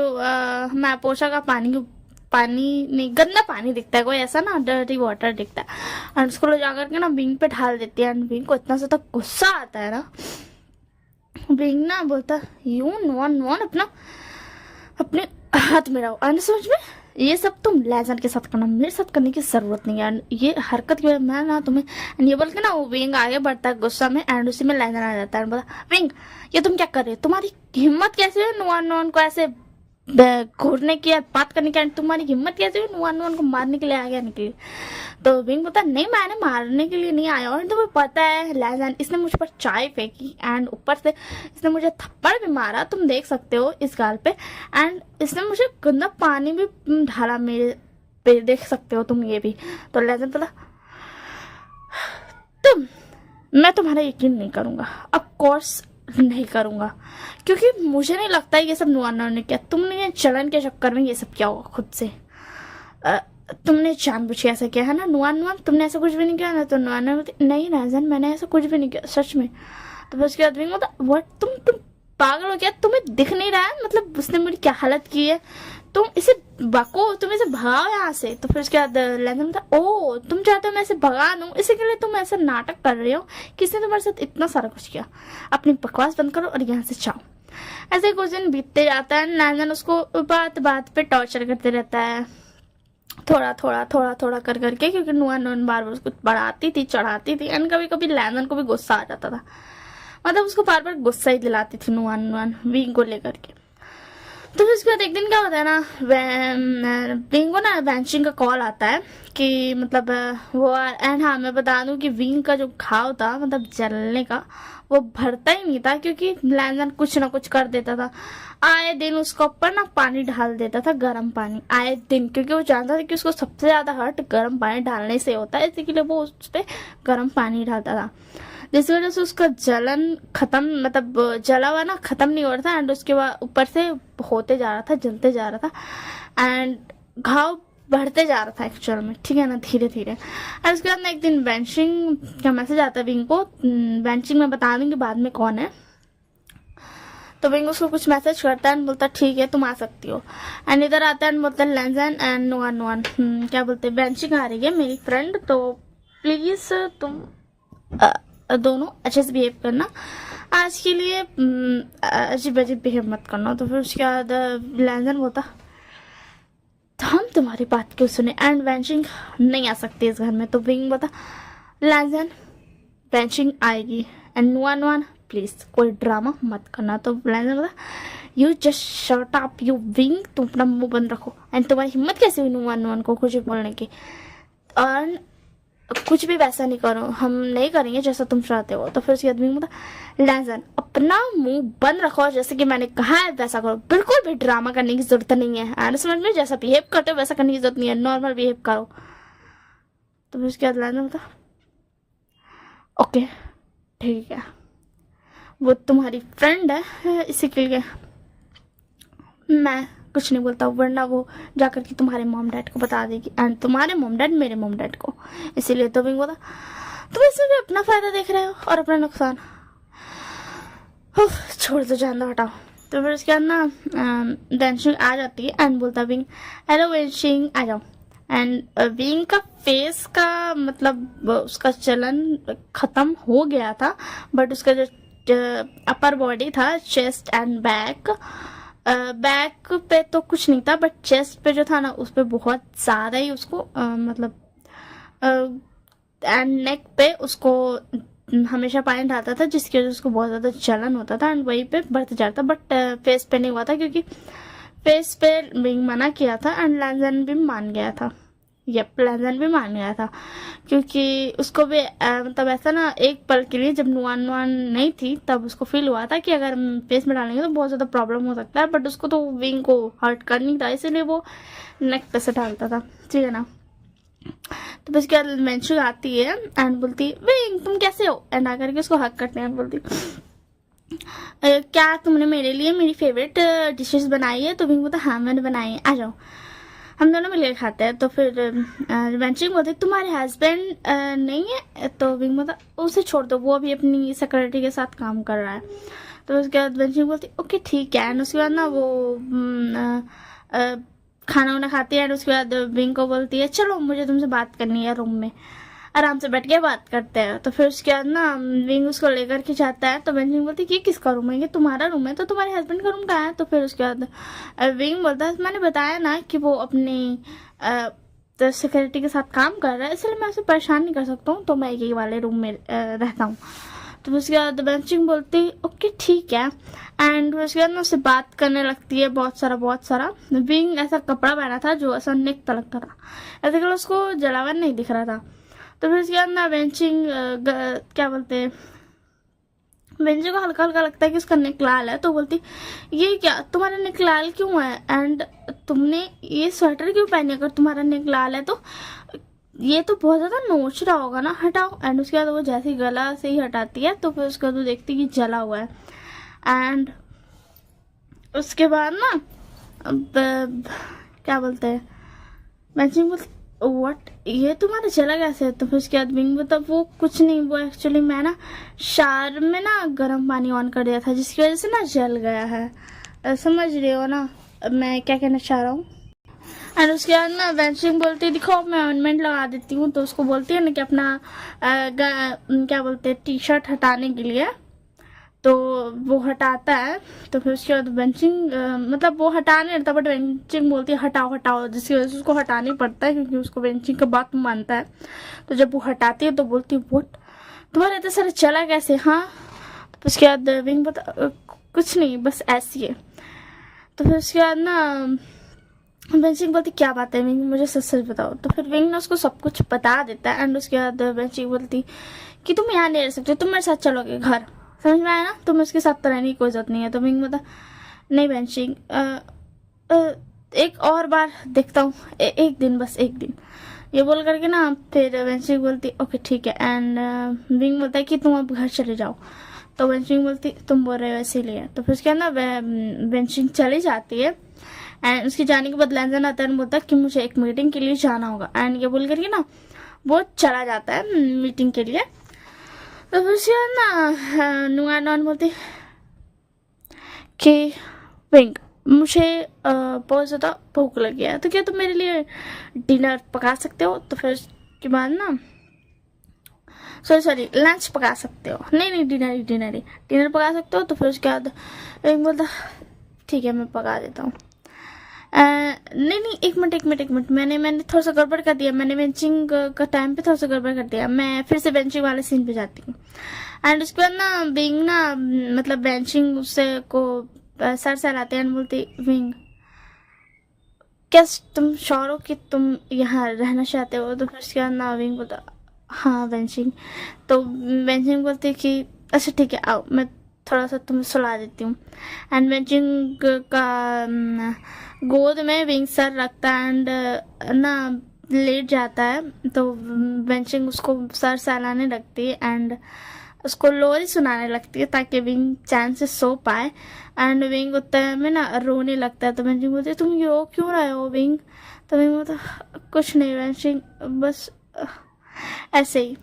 मैं पोछा का पानी नहीं गंदा पानी दिखता है, कोई ऐसा ना डर्टी वाटर दिखता है और उसको ले जाकर के ना विंग पे ढाल देती है। एंड विंग को इतना ज़्यादा गुस्सा आता है ना, विंग ना बोलता यूं नुआन अपने हाथ में रहो। और समझ में ये सब तुम लैंडन के साथ करना, मेरे साथ करने की जरूरत नहीं है। ये हरकत की मैं ना तुम्हें ये बोल के ना वो विंग आगे बढ़ता है गुस्सा में एंड उसी में लैंडन आ जाता है। बोला विंग ये तुम क्या कर रहे हो, तुम्हारी हिम्मत कैसे है नुआन को ऐसे घूरने की बात करने की, तुम्हारी हिम्मत कैसे है नुआन को मारने के लिए आ गया निकली। तो विंग बोलता नहीं मैंने मारने के लिए नहीं आया और तुम्हें पता है लैंडन इसने मुझ पर चाय फेंकी एंड ऊपर से इसने मुझे थप्पड़ भी मारा, तुम देख सकते हो इस गाल पे, एंड इसने मुझे गंदा पानी भी ढाला मेरे पे, देख सकते हो तुम ये भी। तो लैंडन बोला मैं तुम्हारा यकीन नहीं करूंगा, ऑफ कोर्स नहीं करूंगा, क्योंकि मुझे नहीं लगता ये सब नुआन ने किया, तुमने ये चलन के चक्कर में ये सब किया होगा खुद से, तुमने जानबूझ के ऐसा किया है ना नुआन तुमने ऐसा कुछ भी नहीं किया ना। तो नुआन नहीं लैंडन मैंने ऐसा कुछ भी नहीं किया सच में। तो फिर उसके बाद विंग बोलता व्हाट तुम पागल हो क्या, तुम्हें दिख नहीं रहा है, मतलब उसने मेरी क्या हालत की है, तुम इसे बको, तुम इसे भगाओ यहाँ से। तो फिर उसके बाद लैंडन बोलता ओ तुम चाहते हो मैं इसे भगा दूं, इसी के लिए तुम ऐसा नाटक कर रहे हो, किसने तुम्हारे साथ इतना सारा कुछ किया, अपनी बकवास बंद करो और यहाँ से जाओ। ऐसे कुछ दिन बीतते जाता है, लैंडन उसको बात पे टॉर्चर करते रहता है, थोड़ा कर करके, क्योंकि नुआन बार उसको बढ़ाती थी चढ़ाती थी एंड कभी कभी लैंडन को भी गुस्सा आ जाता था, मतलब उसको बार बार गुस्सा ही दिलाती थी नुआन विंग को लेकर के। तो फिर उसके बाद एक दिन क्या होता है ना विंग को ना वैंशिंग का कॉल आता है कि मतलब वो, एंड हाँ मैं बता दूं कि विंग का जो घाव था मतलब जलने का वो भरता ही नहीं था, क्योंकि लैंडन कुछ ना कुछ कर देता था, आए दिन उसके ऊपर ना पानी डाल देता था, गर्म पानी आए दिन, क्योंकि वो जानता था कि उसको सबसे ज्यादा हर्ट गर्म पानी डालने से होता है, इसी के लिए वो उस पर गर्म पानी डालता था, जिस वजह से उसका जलन खत्म, मतलब जला हुआ ना खत्म नहीं हो रहा था एंड उसके बाद ऊपर से होते जा रहा था, जलते जा रहा था एंड घाव बढ़ते जा रहा था एक्चुअल में, ठीक है ना, धीरे धीरे। और उसके बाद ना एक दिन बेंचिंग का मैसेज आता है विंग को, बेंचिंग में बता दूंगी बाद में कौन है। तो विंग उसको कुछ मैसेज करता है एंड बोलता ठीक है तुम आ सकती हो। एंड इधर आता है एंड बोलता है लैंजन एंड नुआन क्या बोलते हैं बेंचिंग आ रही है मेरी फ्रेंड, तो प्लीज तुम दोनों अच्छे से बिहेव करना, आज के लिए अजीब अजीब बिहेव मत करना। तो फिर उसके बाद लैंजन बोलता तो हम तुम्हारी बात क्यों सुने, एंड बेंचिंग नहीं आ सकती इस घर में। तो विंग बोलता लैंजन बेंचिंग आएगी एंड नुआन प्लीज कोई ड्रामा मत करना। तो लैंजन बोलता you just shut up you wing, तुम अपना मुंह बंद रखो, एंड तुम्हारी हिम्मत कैसे हुई नुआन को कुछ भी बोलने की, और कुछ भी वैसा नहीं करो, हम नहीं करेंगे जैसा तुम चाहते हो। तो फिर उसके आदमी बोलता लैंजन अपना मुंह बंद रखो, जैसे कि मैंने कहा है वैसा करो, बिल्कुल भी ड्रामा करने की जरूरत नहीं है, एंड समझ में जैसा बिहेव करते हो वैसा करने की जरूरत नहीं है, नॉर्मल बिहेव करो। तो फिर उसके बाद लैंजन बोलता ओके ठीक है, वो तुम्हारी फ्रेंड है इसी के लिए मैं कुछ नहीं बोलता, वरना वो जाकर के तुम्हारे मॉम डैड को बता देगी, एंड तुम्हारे मॉम डैड मेरे मॉम डैड को, इसीलिए। तो विंग बोला तुम इसमें भी अपना फायदा देख रहे हो और अपना नुकसान, छोड़ दो जान दो हटाओ। तो फिर उसके बाद ना वेंशिंग आ जाती है एंड बोलता विंग हेलो वेंशिंग आ जाओ, एंड विंग का फेस का मतलब उसका चलन खत्म हो गया था, बट उसका जो अपर बॉडी था चेस्ट एंड बैक पे तो कुछ नहीं था, बट चेस्ट पे जो था ना उस पे बहुत ज़्यादा ही उसको मतलब एंड नेक पे उसको हमेशा पानी डालता था, जिसकी वजह से उसको बहुत ज़्यादा जलन होता था एंड वहीं पे बढ़ते जाता, बट फेस पे नहीं हुआ था क्योंकि फेस पे विंग मना किया था एंड लैंजन भी मान गया था। लैंजन भी मान गया था क्योंकि उसको भी मतलब ऐसा ना एक पल के लिए जब नुआन नहीं थी तब उसको फील हुआ था कि अगर हम फेस में डालेंगे तो बहुत ज़्यादा प्रॉब्लम हो सकता है, बट उसको तो विंग को हर्ट करनी था इसीलिए वो नेक पे से डालता था, ठीक है ना। तो उसके बाद मेंशु आती है एंड बोलती विंग तुम कैसे हो, एंड आकर के उसको हक करते हैं, बोलती क्या तुमने मेरे लिए मेरी फेवरेट डिशेस बनाई है। तो विंग बोलता हाँ मैंने बनाई है, आ जाओ हम दोनों मिलकर खाते हैं। तो फिर वेंचिंग बोलती तुम्हारे हस्बैंड नहीं है, तो विंग बोलता उसे छोड़ दो वो अभी अपनी सेक्रेटरी के साथ काम कर रहा है। तो उसके बाद वेंचिंग बोलती ओके ठीक है, एंड उसके बाद ना वो खाना वाना खाती है एंड उसके बाद विंग को बोलती है चलो मुझे तुमसे बात करनी है, रूम में आराम से बैठ के बात करते हैं। तो फिर उसके बाद ना विंग उसको लेकर के जाता है, तो वेंचिंग बोलती है कि किसका रूम है, ये तुम्हारा रूम है, तो तुम्हारे हस्बैंड का रूम कहाँ है। तो फिर उसके बाद विंग बोलता है मैंने बताया ना कि वो अपनी तो सिक्योरिटी के साथ काम कर रहा है इसलिए मैं उसे परेशान नहीं कर सकता हूँ, तो मैं यही वाले रूम में रहता हूँ। तो फिर उसके बाद वेंचिंग बोलती ओके ठीक है, एंड उसके बाद ना उससे बात करने लगती है बहुत सारा। विंग ऐसा कपड़ा पहना था जो ऐसा नेक तक लगता था, ऐसे कि उसको जलावन नहीं दिख रहा था। तो फिर उसके बाद ना वेंचिंग क्या बोलते हैं वेंचिंग को हल्का हल्का लगता है कि उसका नेक लाल है, तो बोलती ये क्या तुम्हारा नेक लाल क्यों है, एंड तुमने ये स्वेटर क्यों पहनी, अगर तुम्हारा नेक लाल है तो ये तो बहुत ज्यादा नोच रहा होगा ना, हटाओ। एंड उसके बाद वो जैसे ही गला से ही हटाती है तो फिर उसके बाद वो देखती कि जला हुआ है, एंड उसके बाद ना क्या बोलते हैं वेंचिंग बोलती व्हाट ये तुम्हारा चला कैसे है। तो फिर उसके बाद विंग बोलता वो कुछ नहीं, वो एक्चुअली मैं ना शार में ना गर्म पानी ऑन कर दिया था जिसकी वजह से ना जल गया है, समझ रहे हो ना मैं क्या कहना चाह रहा हूँ। एंड उसके बाद ना वेंचिंग बोलती है दिखाओ मैं ऑर्नामेंट लगा देती हूँ, तो उसको बोलती है ना कि अपना क्या बोलते हैं टी शर्ट हटाने के लिए, तो वो हटाता है। तो फिर उसके बाद वेंचिंग मतलब वो हटा नहीं रहता, बट वेंचिंग बोलती है हटाओ, जिसकी वजह से उसको हटाना ही पड़ता है क्योंकि उसको वेंचिंग का बात मानता है। तो जब वो हटाती है तो बोलती है व्हाट तुम्हारा इतना सारा चला कैसे, हाँ। तो उसके बाद विंग बता कुछ नहीं बस ऐसी है। तो फिर उसके बाद ना वेंचिंग बोलती क्या बात है विंग मुझे सच बताओ। तो फिर विंग ना उसको सब कुछ बता देता है, एंड उसके बाद वेंचिंग बोलती कि तुम यहाँ नहीं रह सकते, तुम मेरे साथ चलोगे घर, समझ में आया ना, तुम्हें उसके साथ तो रहने की कोई जरूरत नहीं है। तो विंग बोलता नहीं वेंचिंग एक और बार देखता हूँ, एक दिन बस एक दिन, ये बोल करके ना फिर वेंचिंग बोलती ओके ठीक है, एंड विंग बोलता है कि तुम अब घर चले जाओ। तो वेंचिंग बोलती तुम बोल रहे हो इसीलिए। तो फिर उसके बाद ना वेंचिंग चली जाती है, एंड उसके जाने के बाद लैंजन आता है बोलता है कि मुझे एक मीटिंग के लिए जाना होगा, एंड ये बोल करके ना वो चला जाता है मीटिंग के लिए। तो फिर उसके बाद ना नुआन बोलती कि विंग मुझे बहुत ज़्यादा भूख लगी है, तो क्या तुम मेरे लिए डिनर पका सकते हो? तो फिर उसके बाद ना सॉरी लंच पका सकते हो, नहीं डिनर पका सकते हो। तो फिर उसके बाद विंग बोलता ठीक है मैं पका देता हूँ। नहीं एक मिनट मैंने थोड़ा सा गड़बड़ कर दिया, मैंने बेंचिंग का टाइम पे थोड़ा सा गड़बड़ कर दिया। मैं फिर से बेंचिंग वाले सीन पे जाती हूँ। एंड उसके बाद ना विंग ना मतलब बेंचिंग उससे को सर सहलाते हैं, बोलती विंग क्या तुम श्योर हो कि तुम यहाँ रहना चाहते हो? तो फिर उसके बाद ना विंग बोलता हाँ बेंचिंग। तो बेंचिंग बोलती कि अच्छा ठीक है आओ मैं थोड़ा सा तुम्हें सुला देती हूँ। एंड बेंचिंग का गोद में विंग सर रखता है एंड ना लेट जाता है। तो बेंचिंग उसको सर सहलाने लगती है एंड उसको लोरी सुनाने लगती है ताकि विंग चैन से सो पाए। एंड विंग उतने में ना रोने लगता है। तो बेंचिंग बोलती है तुम रो क्यों रहे हो विंग? तो विंग बोलता कुछ नहीं बेंचिंग बस ऐसे ही।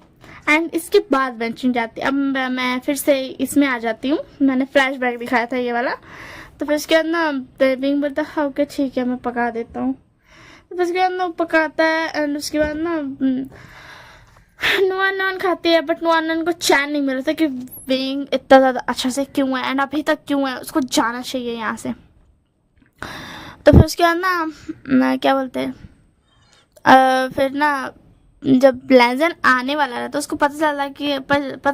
एंड इसके बाद बेंचिंग जाती है। अब मैं फिर से इसमें आ जाती हूँ, मैंने फ्लैशबैक दिखाया था ये वाला। तो फिर उसके बाद ना विंग बोलता है ओके ठीक है मैं पका देता हूँ। तो फिर उसके बाद ना पकाता है एंड उसके बाद ना नुआन खाती है। बट नुआन को चैन नहीं मिल रहा था कि विंग इतना ज़्यादा अच्छा से क्यों है एंड अभी तक क्यों है, उसको जाना चाहिए यहाँ से। तो फिर उसके बाद ना क्या बोलते हैं फिर ना जब लैजन आने वाला है तो उसको पता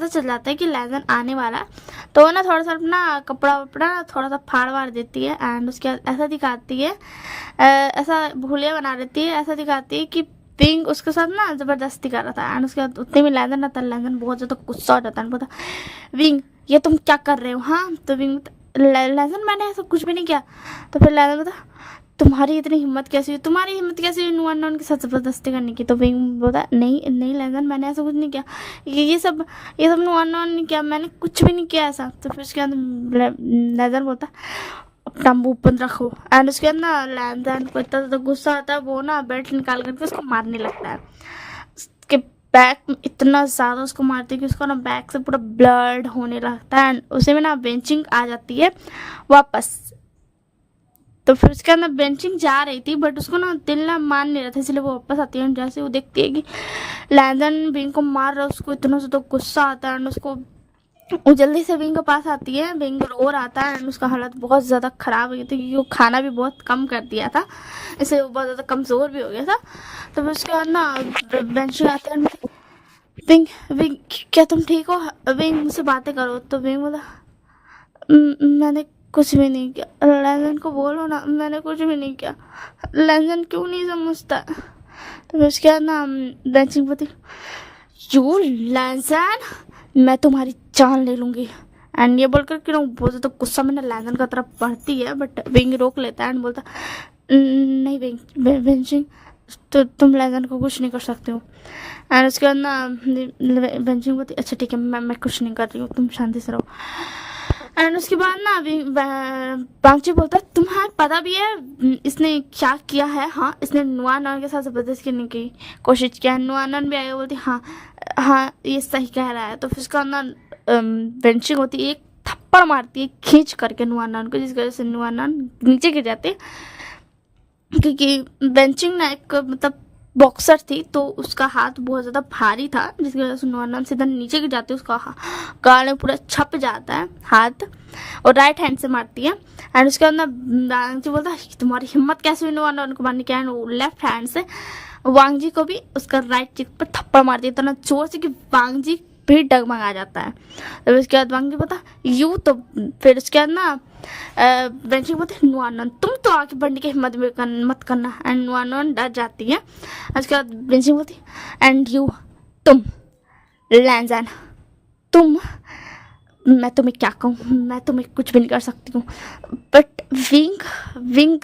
चल जाता है कि लैजन आने वाला। तो वो ना थोड़ा सा अपना कपड़ा वपड़ा थोड़ा सा फाड़ वाड़ देती है एंड उसके बाद ऐसा दिखाती है ऐसा भूलिया बना देती है, ऐसा दिखाती है कि विंग उसके साथ ना ज़बरदस्ती कर रहा था। एंड उसके बाद उतने में लैजन आता है, लैजन बहुत ज़्यादा गुस्सा हो जाता है, बोलता विंग ये तुम क्या कर रहे हो? हाँ तो विंग लैजन मैंने ऐसा कुछ भी नहीं किया। तो फिर लैजन बोलता तुम्हारी हिम्मत कैसी हुई नुआन के साथ ज़बरदस्ती करने की? तो विंग बोलता नहीं लैजन मैंने ऐसा कुछ नहीं किया, ये सब नुआन ने किया, मैंने कुछ भी नहीं किया ऐसा। तो फिर उसके बाद लैजन बोलता अपना मुंह बंद रखो। एंड उसके बाद ना लैजन को इतना ज़्यादा गुस्सा आता है, वो ना बेल्ट निकाल करके उसको मारने लगता है। उसके बैक में इतना ज़्यादा उसको मारती है कि उसको ना बैक से पूरा ब्लड होने लगता है एंड उसे में ना बेंचिंग आ जाती है वापस। तो फिर उसके अंदर बेंचिंग जा रही थी बट उसको ना दिल ना मान नहीं रहा था, इसलिए वो वापस आती है। जैसे वो देखती है कि लैजन विंग को मार रहा है, उसको इतना ज़्यादा गुस्सा आता है एंड उसको वो जल्दी से विंग के पास आती है। विंग रो रहा था एंड उसका हालत बहुत ज़्यादा ख़राब हो गया था क्योंकि वो खाना भी बहुत कम कर दिया था, इसलिए वो बहुत ज़्यादा कमज़ोर भी हो गया था। तो फिर उसके बाद ना बेंचिंग आते हैं, विंग क्या तुम ठीक हो? विंग मुझसे बातें करो। तो विंग बोला मैंने कुछ भी नहीं किया। लैजन को बोलो ना मैंने कुछ भी नहीं किया, लैजन क्यों नहीं समझता? तो फिर उसके बाद ना बेंचिंग बोलती यू लैजन मैं तुम्हारी जान ले लूँगी। एंड ये बोलकर कि बहुत ज़्यादा गुस्सा में ना लैजन का तरफ बढ़ती है बट विंग रोक लेता है एंड बोलता नहीं बेंचिंग तो तुम लैजन को कुछ नहीं कर सकते हो। एंड उसके बाद ना बेंचिंग बोलती अच्छा ठीक है मैं कुछ नहीं कर रही हूँ, तुम शांति से रहो। एंड उसके बाद ना अभी बांगची बोलता है तुम्हारा पता भी है इसने क्या किया है? हाँ इसने नुआन के साथ ज़बरदस्ती करने की कोशिश किया है। नुआन भी आएगा बोलती हाँ ये सही कह रहा है। तो फिर उसका ना बेंचिंग होती है, एक थप्पड़ मारती है खींच करके नुआन को, जिसकी वजह से नुआन नीचे गिर जाते क्योंकि बेंचिंग ना एक मतलब बॉक्सर थी तो उसका हाथ बहुत ज़्यादा भारी था, जिसकी वजह से नुआन सीधा नीचे गिर जाती है, उसका गाल में पूरा छप जाता है हाथ और राइट हैंड से मारती है। एंड उसके बाद ना वांगजी बोलता है तुम्हारी हिम्मत कैसे हुई नुआन को मारने की? एंड वो लेफ्ट हैंड से वांगजी को भी उसका राइट चिक पर थप्पड़ मारती है इतना जोर से कि वांगजी भी डगमगा जाता है। तो उसके बाद वांगजी बोलता यू तो फिर उसके बाद ना बेंचिंग बोलते नुआन तुम तो आगे बढ़ने की हिम्मत मत करना। एंड नुआन डर जाती है। उसके बाद बेंचिंग बोलती एंड यू तुम लैजन तुम मैं तुम्हें क्या कहूँ, मैं तुम्हें कुछ भी नहीं कर सकती हूँ बट विंग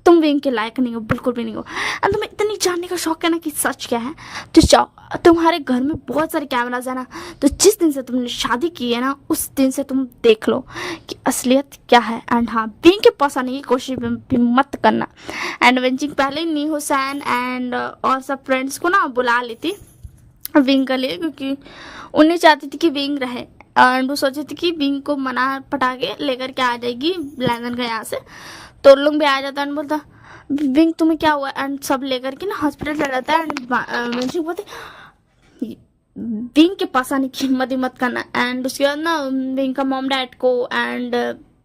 तुम विंग के लायक नहीं हो, बिल्कुल भी नहीं हो। और तुम्हें इतनी जानने का शौक है ना कि सच क्या है तो जाओ, तुम्हारे घर में बहुत सारे कैमराज है ना, तो जिस दिन से तुमने शादी की है ना उस दिन से तुम देख लो कि असलियत क्या है। एंड हाँ विंग के पास आने की कोशिश भी मत करना। एंड वेंचिंग पहले नी हुसैन एंड और सब फ्रेंड्स को ना बुला लेती विंग के लिए क्योंकि उन्हें चाहती थी कि विंग रहे। एंड वो सोची थी कि विंग को मना पटा के लेकर के आ जाएगी लैंदन का यहाँ से, तो लोग भी आ जाता है एंड बोलता विंग तुम्हें क्या हुआ, एंड सब लेकर के ना हॉस्पिटल चला जाता है। एंड वेंचिंग बोलते विंग के पास आने की हिम्मत ही मत करना। एंड उसके बाद ना विंग का मॉम डैड को एंड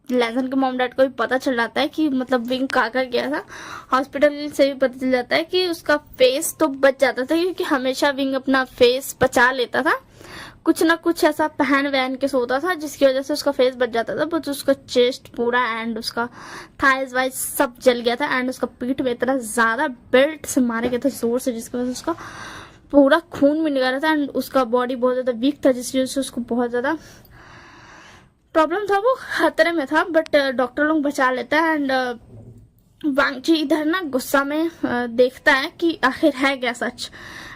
लैंदन के मॉम डैड को भी पता चल जाता है कि मतलब विंग कहाँ कर गया था। हॉस्पिटल से भी पता चल जाता है कि उसका फेस तो बच जाता था, क्योंकि हमेशा विंग अपना फेस बचा लेता था, कुछ ना कुछ ऐसा पहन वहन के सोता था जिसकी वजह से उसका फेस बच जाता था। बट उसका चेस्ट पूरा एंड उसका थाइज वाइज सब जल गया था, एंड उसका पीठ में इतना ज्यादा बेल्ट से मारे गया था जोर से, जिसकी वजह से उसका पूरा खून भी निकल रहा था, एंड उसका बॉडी बहुत ज्यादा वीक था, जिसकी वजह से उसको बहुत ज्यादा प्रॉब्लम था, वो खतरे में था। बट डॉक्टर लोग बचा लेता है। एंड वांगजी इधर ना गुस्सा में देखता है कि आखिर है क्या सच।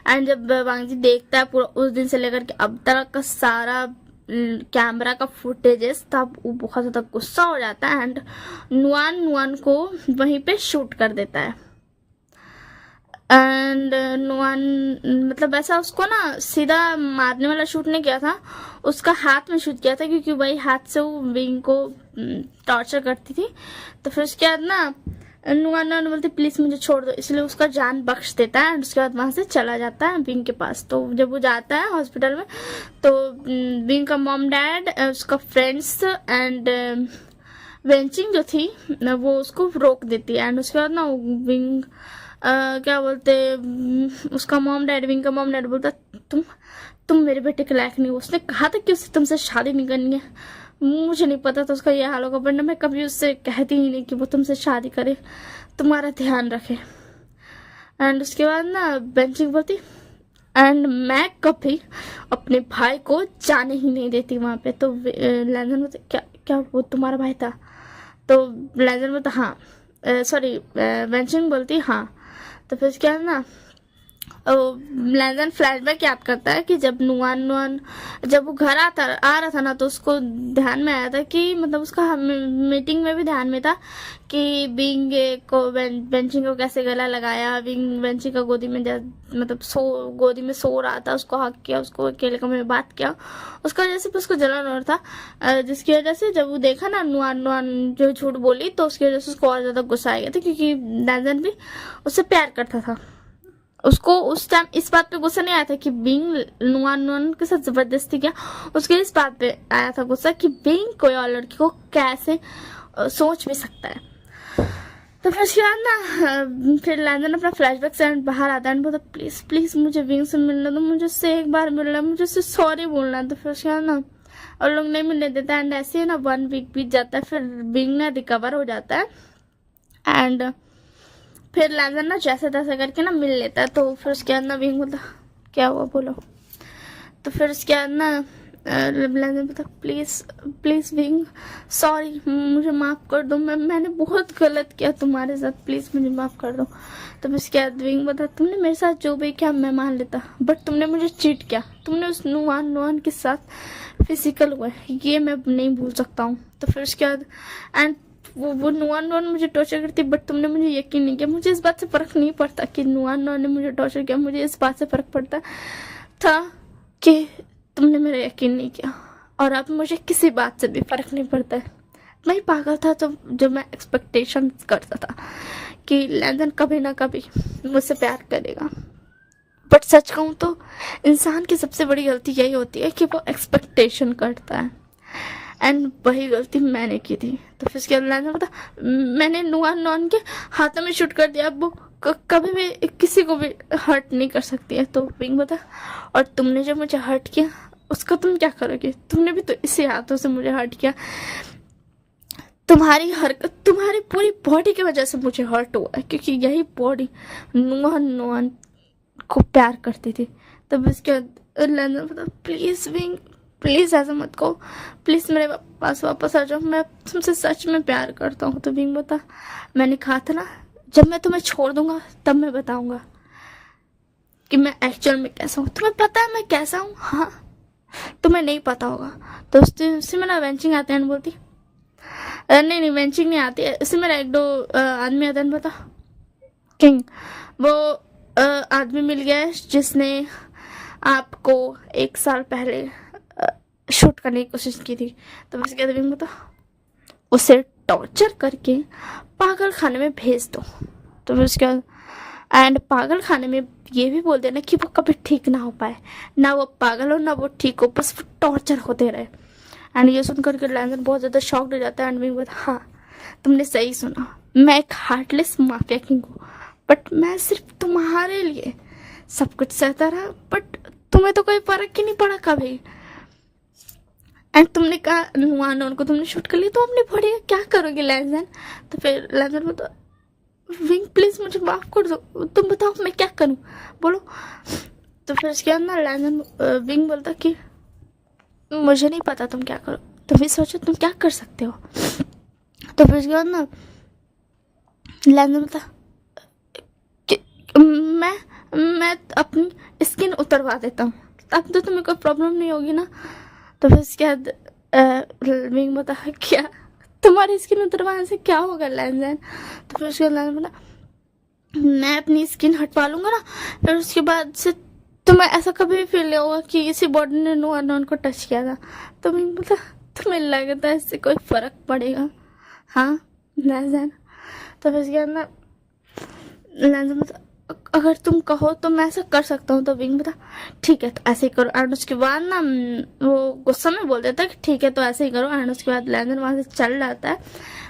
एंड जब वांगजी देखता है पूरा उस दिन से लेकर के अब तक का सारा कैमरा का फुटेजेस, तब वो बहुत ज्यादा गुस्सा हो जाता है एंड नुआन को वहीं पे शूट कर देता है। एंड नुआन मतलब ऐसा उसको ना सीधा मारने वाला शूट नहीं किया था, उसका हाथ में शूट किया था, क्योंकि वही हाथ से वो विंग को टॉर्चर करती थी। तो फिर उसके बाद ना नुआन बोलती प्लीज मुझे छोड़ दो, इसलिए उसका जान बख्श देता है। एंड उसके बाद वहां से चला जाता है विंग के पास। तो जब वो जाता है हॉस्पिटल में, तो विंग का मॉम डैड, उसका फ्रेंड्स एंड वेंचिंग जो थी वो उसको रोक देती है। एंड उसके बाद ना विंग क्या बोलते उसका मॉम डैड, विंग का मॉम डैड बोलता तुम मेरे बेटे के लायक नहीं हो, उसने कहा था कि उससे तुमसे शादी नहीं करनी है। मुझे नहीं पता था उसका ये हाल होगा, वरना मैं कभी उससे कहती ही नहीं कि वो तुमसे शादी करे, तुम्हारा ध्यान रखे। एंड उसके बाद ना बेंचिंग बोलती एंड मैं कभी अपने भाई को जाने ही नहीं देती वहां पे। तो लैंदन बोलते क्या वो तुम्हारा भाई था? तो लैंदन बोलता हाँ, सॉरी बेंचिंग बोलती हाँ। तो फिर क्या है ना लैंदन फ्लैशबैक याद करता है कि जब नुआन जब वो घर आ रहा था ना, तो उसको ध्यान में आया था कि मतलब उसका मीटिंग में भी ध्यान में था कि विंग को बेंचिंग को कैसे गला लगाया, विंग बेंचिंग का गोदी में मतलब गोदी में सो रहा था, उसको हक किया, उसको अकेले कमरे में बात किया, उसका वजह से उसको जलन हो रहा था, जिसकी वजह से जब वो देखा ना नुआन जो झूठ बोली, तो उसकी वजह से उसको और ज्यादा गुस्सा आ गया था, क्योंकि लैंदन भी उससे प्यार करता था। उसको उस टाइम इस बात पे गुस्सा नहीं आया था कि बिंग नुआन के साथ जबरदस्ती किया, उसके इस बात पे आया था गुस्सा कि बिंग कोई और लड़की को कैसे सोच भी सकता है। तो फिर उसके बाद ना फिर लैंदन अपना फ्लैशबैक से बाहर आता है, बोलता प्लीज प्लीज मुझे विंग से मिलना दो, मुझे उससे एक बार मिलना, मुझे उससे सॉरी बोलना है। तो फिर उसके बाद ना और लोग नहीं मिलने देता एंड ऐसे ही ना 1 वीक बीत जाता है। फिर विंग ना रिकवर हो जाता है एंड फिर लैंदन ना जैसे तैसे करके ना मिल लेता है। तो फिर उसके बाद ना विंग बोलता क्या हुआ बोलो। तो फिर उसके बाद ना लैंदन बोलता प्लीज प्लीज विंग सॉरी, मुझे माफ कर दो, मैंने बहुत गलत किया तुम्हारे साथ, प्लीज मुझे माफ कर दो। तो फिर उसके बाद विंग बोलता तुमने मेरे साथ जो भी किया मैं मान लेता, बट तुमने मुझे चीट किया, तुमने उस नुआन के साथ फिजिकल हुआ, ये मैं नहीं भूल सकता हूँ। तो फिर उसके बाद एंड वो नुआन मुझे टॉर्चर करती, बट तुमने मुझे यकीन नहीं किया। मुझे इस बात से फर्क नहीं पड़ता कि नुआन ने मुझे टॉर्चर किया, मुझे इस बात से फर्क पड़ता था कि तुमने मेरा यकीन नहीं किया, और अब मुझे किसी बात से भी फर्क नहीं पड़ता है। मैं ही पागल था तो जो मैं एक्सपेक्टेशन करता था कि लैंदन कभी ना कभी मुझसे प्यार करेगा, बट सच कहूँ तो इंसान की सबसे बड़ी गलती यही होती है कि वो एक्सपेक्टेशन करता है, एंड वही गलती मैंने की थी। तो फिर उसके बाद पता मैंने नुआन के हाथों में शूट कर दिया, अब वो कभी भी किसी को भी हर्ट नहीं कर सकती है। तो विंग बता और तुमने जो मुझे हर्ट किया उसका तुम क्या करोगे, तुमने भी तो इसी हाथों से मुझे हर्ट किया, तुम्हारी हरकत तुम्हारी पूरी बॉडी की वजह से मुझे हर्ट हुआ है, क्योंकि यही बॉडी नुआन को प्यार करती थी। तब इसके बाद लैंदन बता प्लीज विंग प्लीज ऐसा मत कहो, प्लीज मेरे पास वापस आ जाओ, मैं तुमसे सच में प्यार करता हूँ। तो विंग बता मैंने कहा था ना जब मैं तुम्हें छोड़ दूंगा तब मैं बताऊंगा कि मैं एक्चुअल में कैसा हूँ, तुम्हें पता है मैं कैसा हूँ, हाँ तुम्हें नहीं पता होगा। तो उससे मेरा वेंचिंग आते हैं बोलती नहीं वेंचिंग नहीं आती है, इससे मेरा 1-2 आदमी आते हैं बता किंग वो आदमी मिल गया है जिसने आपको 1 साल पहले शूट करने की कोशिश की थी। तो मैं कहते विंग बता उसे टॉर्चर करके पागल खाने में भेज दो। तो फिर उसके बाद एंड पागल खाने में ये भी बोल देना कि वो कभी ठीक ना हो पाए, ना वो पागल हो ना वो ठीक हो, बस वो टॉर्चर होते रहे। एंड ये सुन करके लैंसन बहुत ज़्यादा शॉक्ड हो जाता है। एंड विंग बोलता हाँ तुमने सही सुना, मैं एक हार्टलेस माफिया किंग हूँ, बट मैं सिर्फ तुम्हारे लिए सब कुछ सहता रहा, बट तुम्हें तो कोई फर्क ही नहीं पड़ा कभी। एंड तुमने कहा वहाँ उनको तुमने शूट कर लिया तो हमने पढ़ेगा क्या करोगे लैंसन। तो फिर लैंसन बोलता विंग प्लीज मुझे माफ कर दो, तुम बताओ मैं क्या करूं, बोलो। तो फिर उसके बाद ना लैंसन विंग बोलता कि मुझे नहीं पता तुम क्या करो, तुम ही सोचो तुम क्या कर सकते हो। तो फिर उसके बाद ना लैंसन बोलता कि मैं अपनी स्किन उतरवा देता हूँ, तब तो तुम्हें कोई प्रॉब्लम नहीं होगी ना। तो फिर उसके बाद विंग बोलता क्या तुम्हारी स्किन उतरवाने से क्या होगा लैंसन। तो फिर उसके बाद बोला मैं अपनी स्किन हटवा लूंगा ना, फिर उसके बाद से तुम्हें ऐसा कभी भी फील नहीं होगा कि किसी बॉडी ने नो अननोन को टच किया था। तो मैं बोला तुम्हें लगता है इससे कोई फर्क पड़ेगा हाँ लैंसन। तो फिर उसके बाद ना लैंसन बोला अगर तुम कहो तो मैं ऐसा कर सकता हूँ। तो विंग बता ठीक है तो ऐसे ही करो। एंड उसके बाद ना वो गुस्सा में बोल देता है कि ठीक है तो ऐसे ही करो। एंड उसके बाद लैंसन वहाँ से चल जाता है,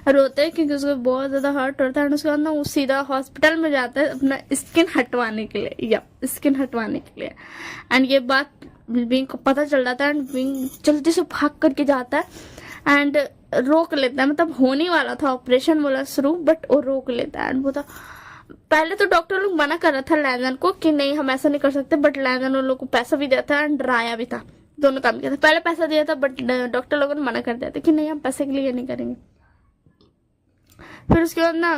रोते है क्योंकि उसको बहुत ज़्यादा हर्ट होता है। एंड उसके बाद ना वो सीधा हॉस्पिटल में जाता है अपना स्किन हटवाने के लिए, या स्किन हटवाने के लिए। एंड ये बात विंग को पता चल जाता है। एंड विंग जल्दी से भाग करके जाता है एंड रोक लेता है, मतलब होने वाला था ऑपरेशन वाला शुरू, बट वो रोक लेता है। एंड बोलता पहले तो डॉक्टर लोग मना कर रहा था लैंसन को कि नहीं हम ऐसा नहीं कर सकते, बट लैंसन उन लोग को पैसा भी दिया था एंड डराया भी था, दोनों काम किया था। पहले पैसा दिया था बट डॉक्टर लोगों ने मना कर दिया था कि नहीं हम पैसे के लिए नहीं करेंगे। फिर उसके बाद ना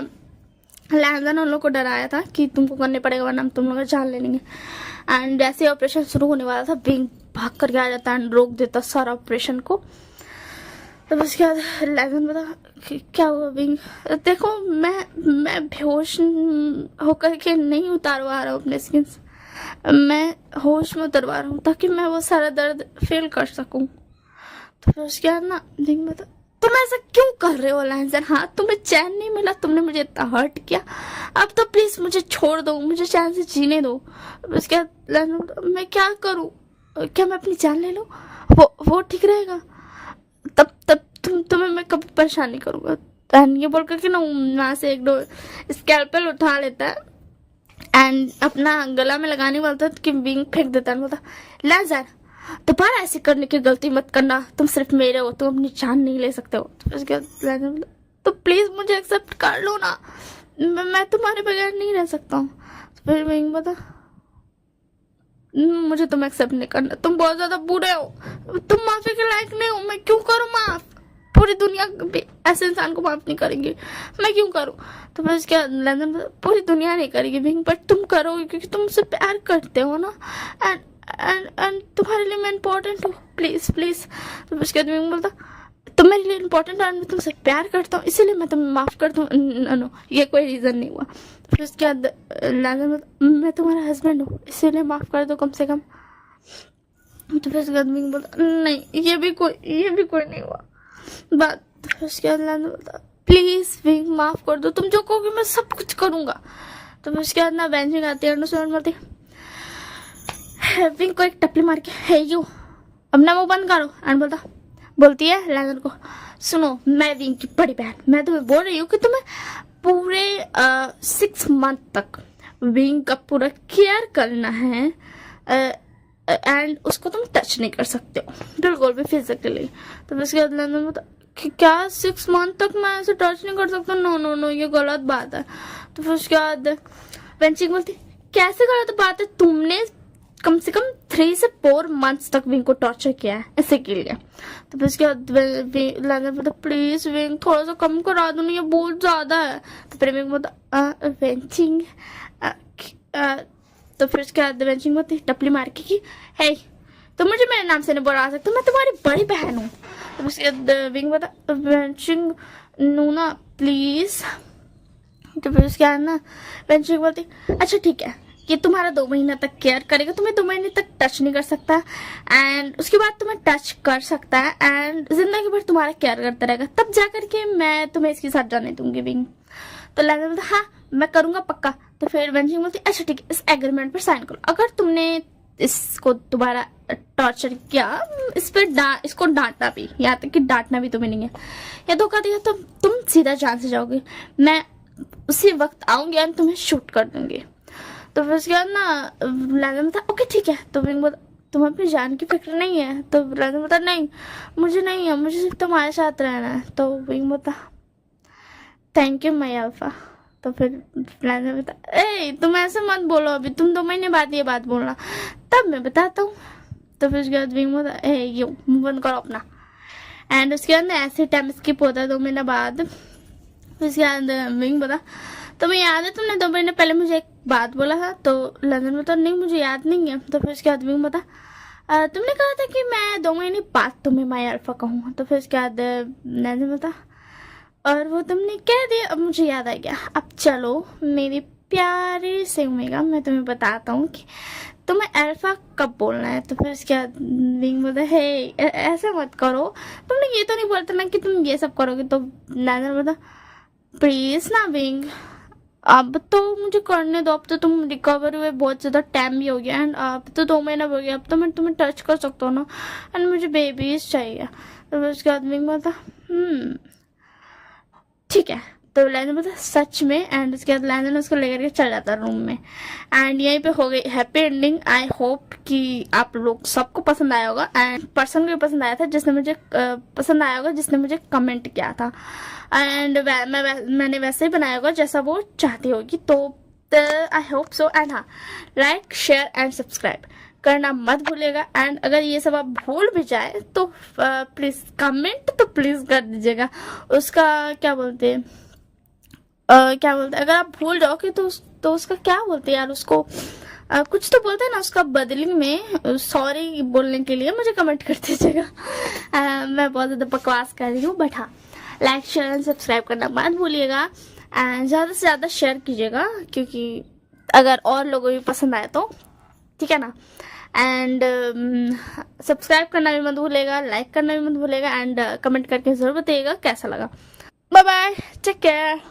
लैंसन उन लोग को डराया था कि तुमको करने पड़ेगा वरना हम तुम लोग का जान ले लेंगे। एंड जैसे ऑपरेशन शुरू होने वाला था विंग भाग करके आ जाता एंड रोक देता सारा ऑपरेशन को। तो उसके बाद लैंसन बता क्या हुआ विंग, देखो मैं बेहोश होकर के नहीं उतारवा रहा हूँ अपने स्किन, मैं होश में उतरवा रहा हूँ ताकि मैं वो सारा दर्द फील कर सकूँ। तो फिर उसके बाद ना विंग बता तुम ऐसा क्यों कर रहे हो लैंसन, हाँ तुम्हें चैन नहीं मिला, तुमने मुझे इतना हर्ट किया, अब तो प्लीज मुझे छोड़ दो, मुझे चैन से जीने दो। उसके बाद लैंसन मैं क्या करूँ, क्या मैं अपनी जान ले लूँ, वो ठीक रहेगा, तब तुम्हें मैं कभी परेशान नहीं करूँगा। एंड ये बोल करके ना वहाँ से एक दो स्कैल्पेल उठा लेता है एंड अपना गला में लगाने वाला था कि विंग फेंक देता है। बोलता लैंसन दोबारा ऐसे करने की गलती मत करना, तुम सिर्फ मेरे हो, तुम अपनी जान नहीं ले सकते हो। तो उसके बाद लैंसन बोलता तो प्लीज मुझे एक्सेप्ट कर लो ना, मैं तुम्हारे बगैर नहीं रह सकता हूँ। तो फिर विंग बता मुझे तुम एक्सेप्ट नहीं करना, तुम बहुत ज्यादा बुरे हो, तुम माफी के लायक नहीं हो, मैं क्यों करूँ माफ, पूरी दुनिया ऐसे इंसान को माफ नहीं करेंगी, मैं क्यों करूँ। तो फिर उसके लैंसन पूरी दुनिया नहीं करेगी विंग, बट तुम करोगे क्योंकि तुम मुझसे प्यार करते हो ना, एंड एंड तुम्हारे लिए मैं इम्पोर्टेंट हूँ, प्लीज प्लीज। तो उसके बाद विंग बोलता तुम मेरे लिए इम्पोर्टेंट है, मैं तुमसे प्यार करता हूँ इसीलिए मैं तुम्हें माफ कर दूँ। नो ये कोई रीजन नहीं हुआ। फिर उसके बाद लैंसन मैं तुम्हारा हस्बैंड हूँ इसीलिए माफ कर दो कम से कम। तो फिर उसके बाद विंग बोलता नहीं ये भी कोई नहीं हुआ बात। फिर उसके बाद लैंसन बोलता प्लीज विंग माफ कर दो, तुम जो कहोगे मैं सब कुछ करूंगा। तो फिर उसके बाद ना बेंचिंग आती है बोलती विंग को एक टपली मार के है यू अपना मुंह बंद करो। एंड बोलती है लैंसन को सुनो मैं विंग की बड़ी बहन, मैं तुम्हें बोल रही हूँ कि तुम्हें पूरे 6 मंथ तक विंग का पूरा केयर करना है एंड उसको तुम टच नहीं कर सकते हो बिल्कुल भी फिजिकली। तो उसके बाद लैंसन बोलता कि क्या 6 मंथ तक मैं ऐसे टच नहीं कर सकता, नो ये गलत बात है। तो फिर उसके बाद बेंचिंग बोलती कैसे गलत बात है, तुमने कम से कम 3 से 4 मंथ्स तक विंग को टॉर्चर किया है ऐसे के लिए। तो फिर उसके बाद लैंसन बोलता प्लीज विंग थोड़ा सा कम करा दो ना, ये बहुत ज्यादा है। तो फिर विंग बोलता बेंचिंग तो फिर उसके बाद बेंचिंग बोलती टपली मार के कि हे तो मुझे मेरे नाम से नहीं बुला सकते, मैं तुम्हारी बड़ी बहन हूँ। तो उसके बाद विंग बोलता बेंचिंग नूना प्लीज। तो फिर उसके बाद ना बेंचिंग बोलती अच्छा ठीक है कि तुम्हारा 2 महीना तक केयर करेगा, तुम्हें 2 महीने तक टच नहीं कर सकता एंड उसके बाद तुम्हें टच कर सकता है एंड जिंदगी भर तुम्हारा केयर करता रहेगा, तब जाकर के मैं तुम्हें इसके साथ जाने दूंगी विंग। तो लैंडन बोलता हाँ मैं करूंगा पक्का। तो फिर वेंजिंग बोलती अच्छा ठीक है, इस एग्रीमेंट पर साइन करो, अगर तुमने इसको दोबारा टॉर्चर किया, इस पर इसको डांटना भी, यहाँ तक कि डांटना भी तुम्हें नहीं है, या धोखा दिया तो तुम सीधा जान से जाओगे, मैं उसी वक्त आऊंगी और तुम्हें शूट कर दूंगी। तो फिर उसके बाद ना लैंडन बोलता ओके ठीक है। तो विंग बोलता तुम्हें अपनी जान की फिक्र नहीं है? तो लैंडन बोलता नहीं मुझे नहीं है, मुझे सिर्फ तुम्हारे साथ रहना है। तो विंग बोलता थैंक यू माय अल्फा। तो फिर लैंडन बोलता ए तुम ऐसे मत बोलो, अभी तुम 2 महीने बाद ये बात बोलना, तब मैं बताता हूँ। तो फिर उसके बाद विंग बोलता ए यो मुंह बंद करो अपना। एंड उसके बाद ना ऐसे टाइम स्किप होता है 2 महीने बाद। उसके बाद विंग बोला तुम्हें याद है तुमने 2 महीने पहले मुझे एक बात बोला था? तो लंदन बोला नहीं मुझे याद नहीं है। तो फिर उसके बाद विंग बोला तुमने कहा था कि मैं 2 महीने बाद तुम्हें माय अल्फा कहूँ। तो फिर उसके बाद लंदन बोला और वो तुमने कह दिया, अब मुझे याद आ गया। अब चलो मेरी प्यारे से ओमेगा, मैं तुम्हें बताता हूँ कि तुम्हें अल्फा कब बोलना है। तो फिर उसके बाद विंग बोलता है ऐसा मत करो, तुमने ये तो नहीं बोलता ना कि तुम ये सब करोगे। तो लैंडन बोलता प्लीज ना विंग, अब तो मुझे करने दो, अब तो तुम रिकवर हुए बहुत ज़्यादा टाइम भी हो गया एंड अब तो 2 महीना हो गया, अब तो मैं तुम्हें टच कर सकता हूँ ना एंड मुझे बेबीज चाहिए। तो फिर उसके बाद विंग बोलता ठीक है। तो लैंडन बोलता सच में, एंड उसके बाद लैंडन उसको लेकर के चल जाता रूम में एंड यहीं पे हो गई हैप्पी एंडिंग। आई होप कि आप लोग सबको पसंद आया होगा एंड पर्सन को भी पसंद आया था जिसने मुझे पसंद आया होगा, जिसने मुझे कमेंट किया था एंड मैंने वैसे ही बनाया होगा जैसा वो चाहती होगी। तो आई होप सो। एंड हाँ लाइक शेयर एंड सब्सक्राइब करना मत भूलिएगा एंड अगर ये सब आप भूल भी जाए तो प्लीज कमेंट तो प्लीज कर दीजिएगा। उसका क्या बोलते हैं अगर आप भूल जाओगे तो उसका क्या बोलते हैं यार, उसको कुछ तो बोलते हैं ना, उसका बदली में सॉरी बोलने के लिए मुझे कमेंट कर दीजिएगा। मैं बहुत ज़्यादा बकवास कर रही हूँ, बट हाँ लाइक शेयर एंड सब्सक्राइब करना मत भूलिएगा एंड ज़्यादा से ज़्यादा शेयर कीजिएगा, क्योंकि अगर और लोगों को भी पसंद आए तो ठीक है ना। एंड सब्सक्राइब करना भी मत भूलेगा, लाइक करना भी मत भूलेगा एंड कमेंट करके ज़रूर बताइएगा कैसा लगा। Bye bye, take care.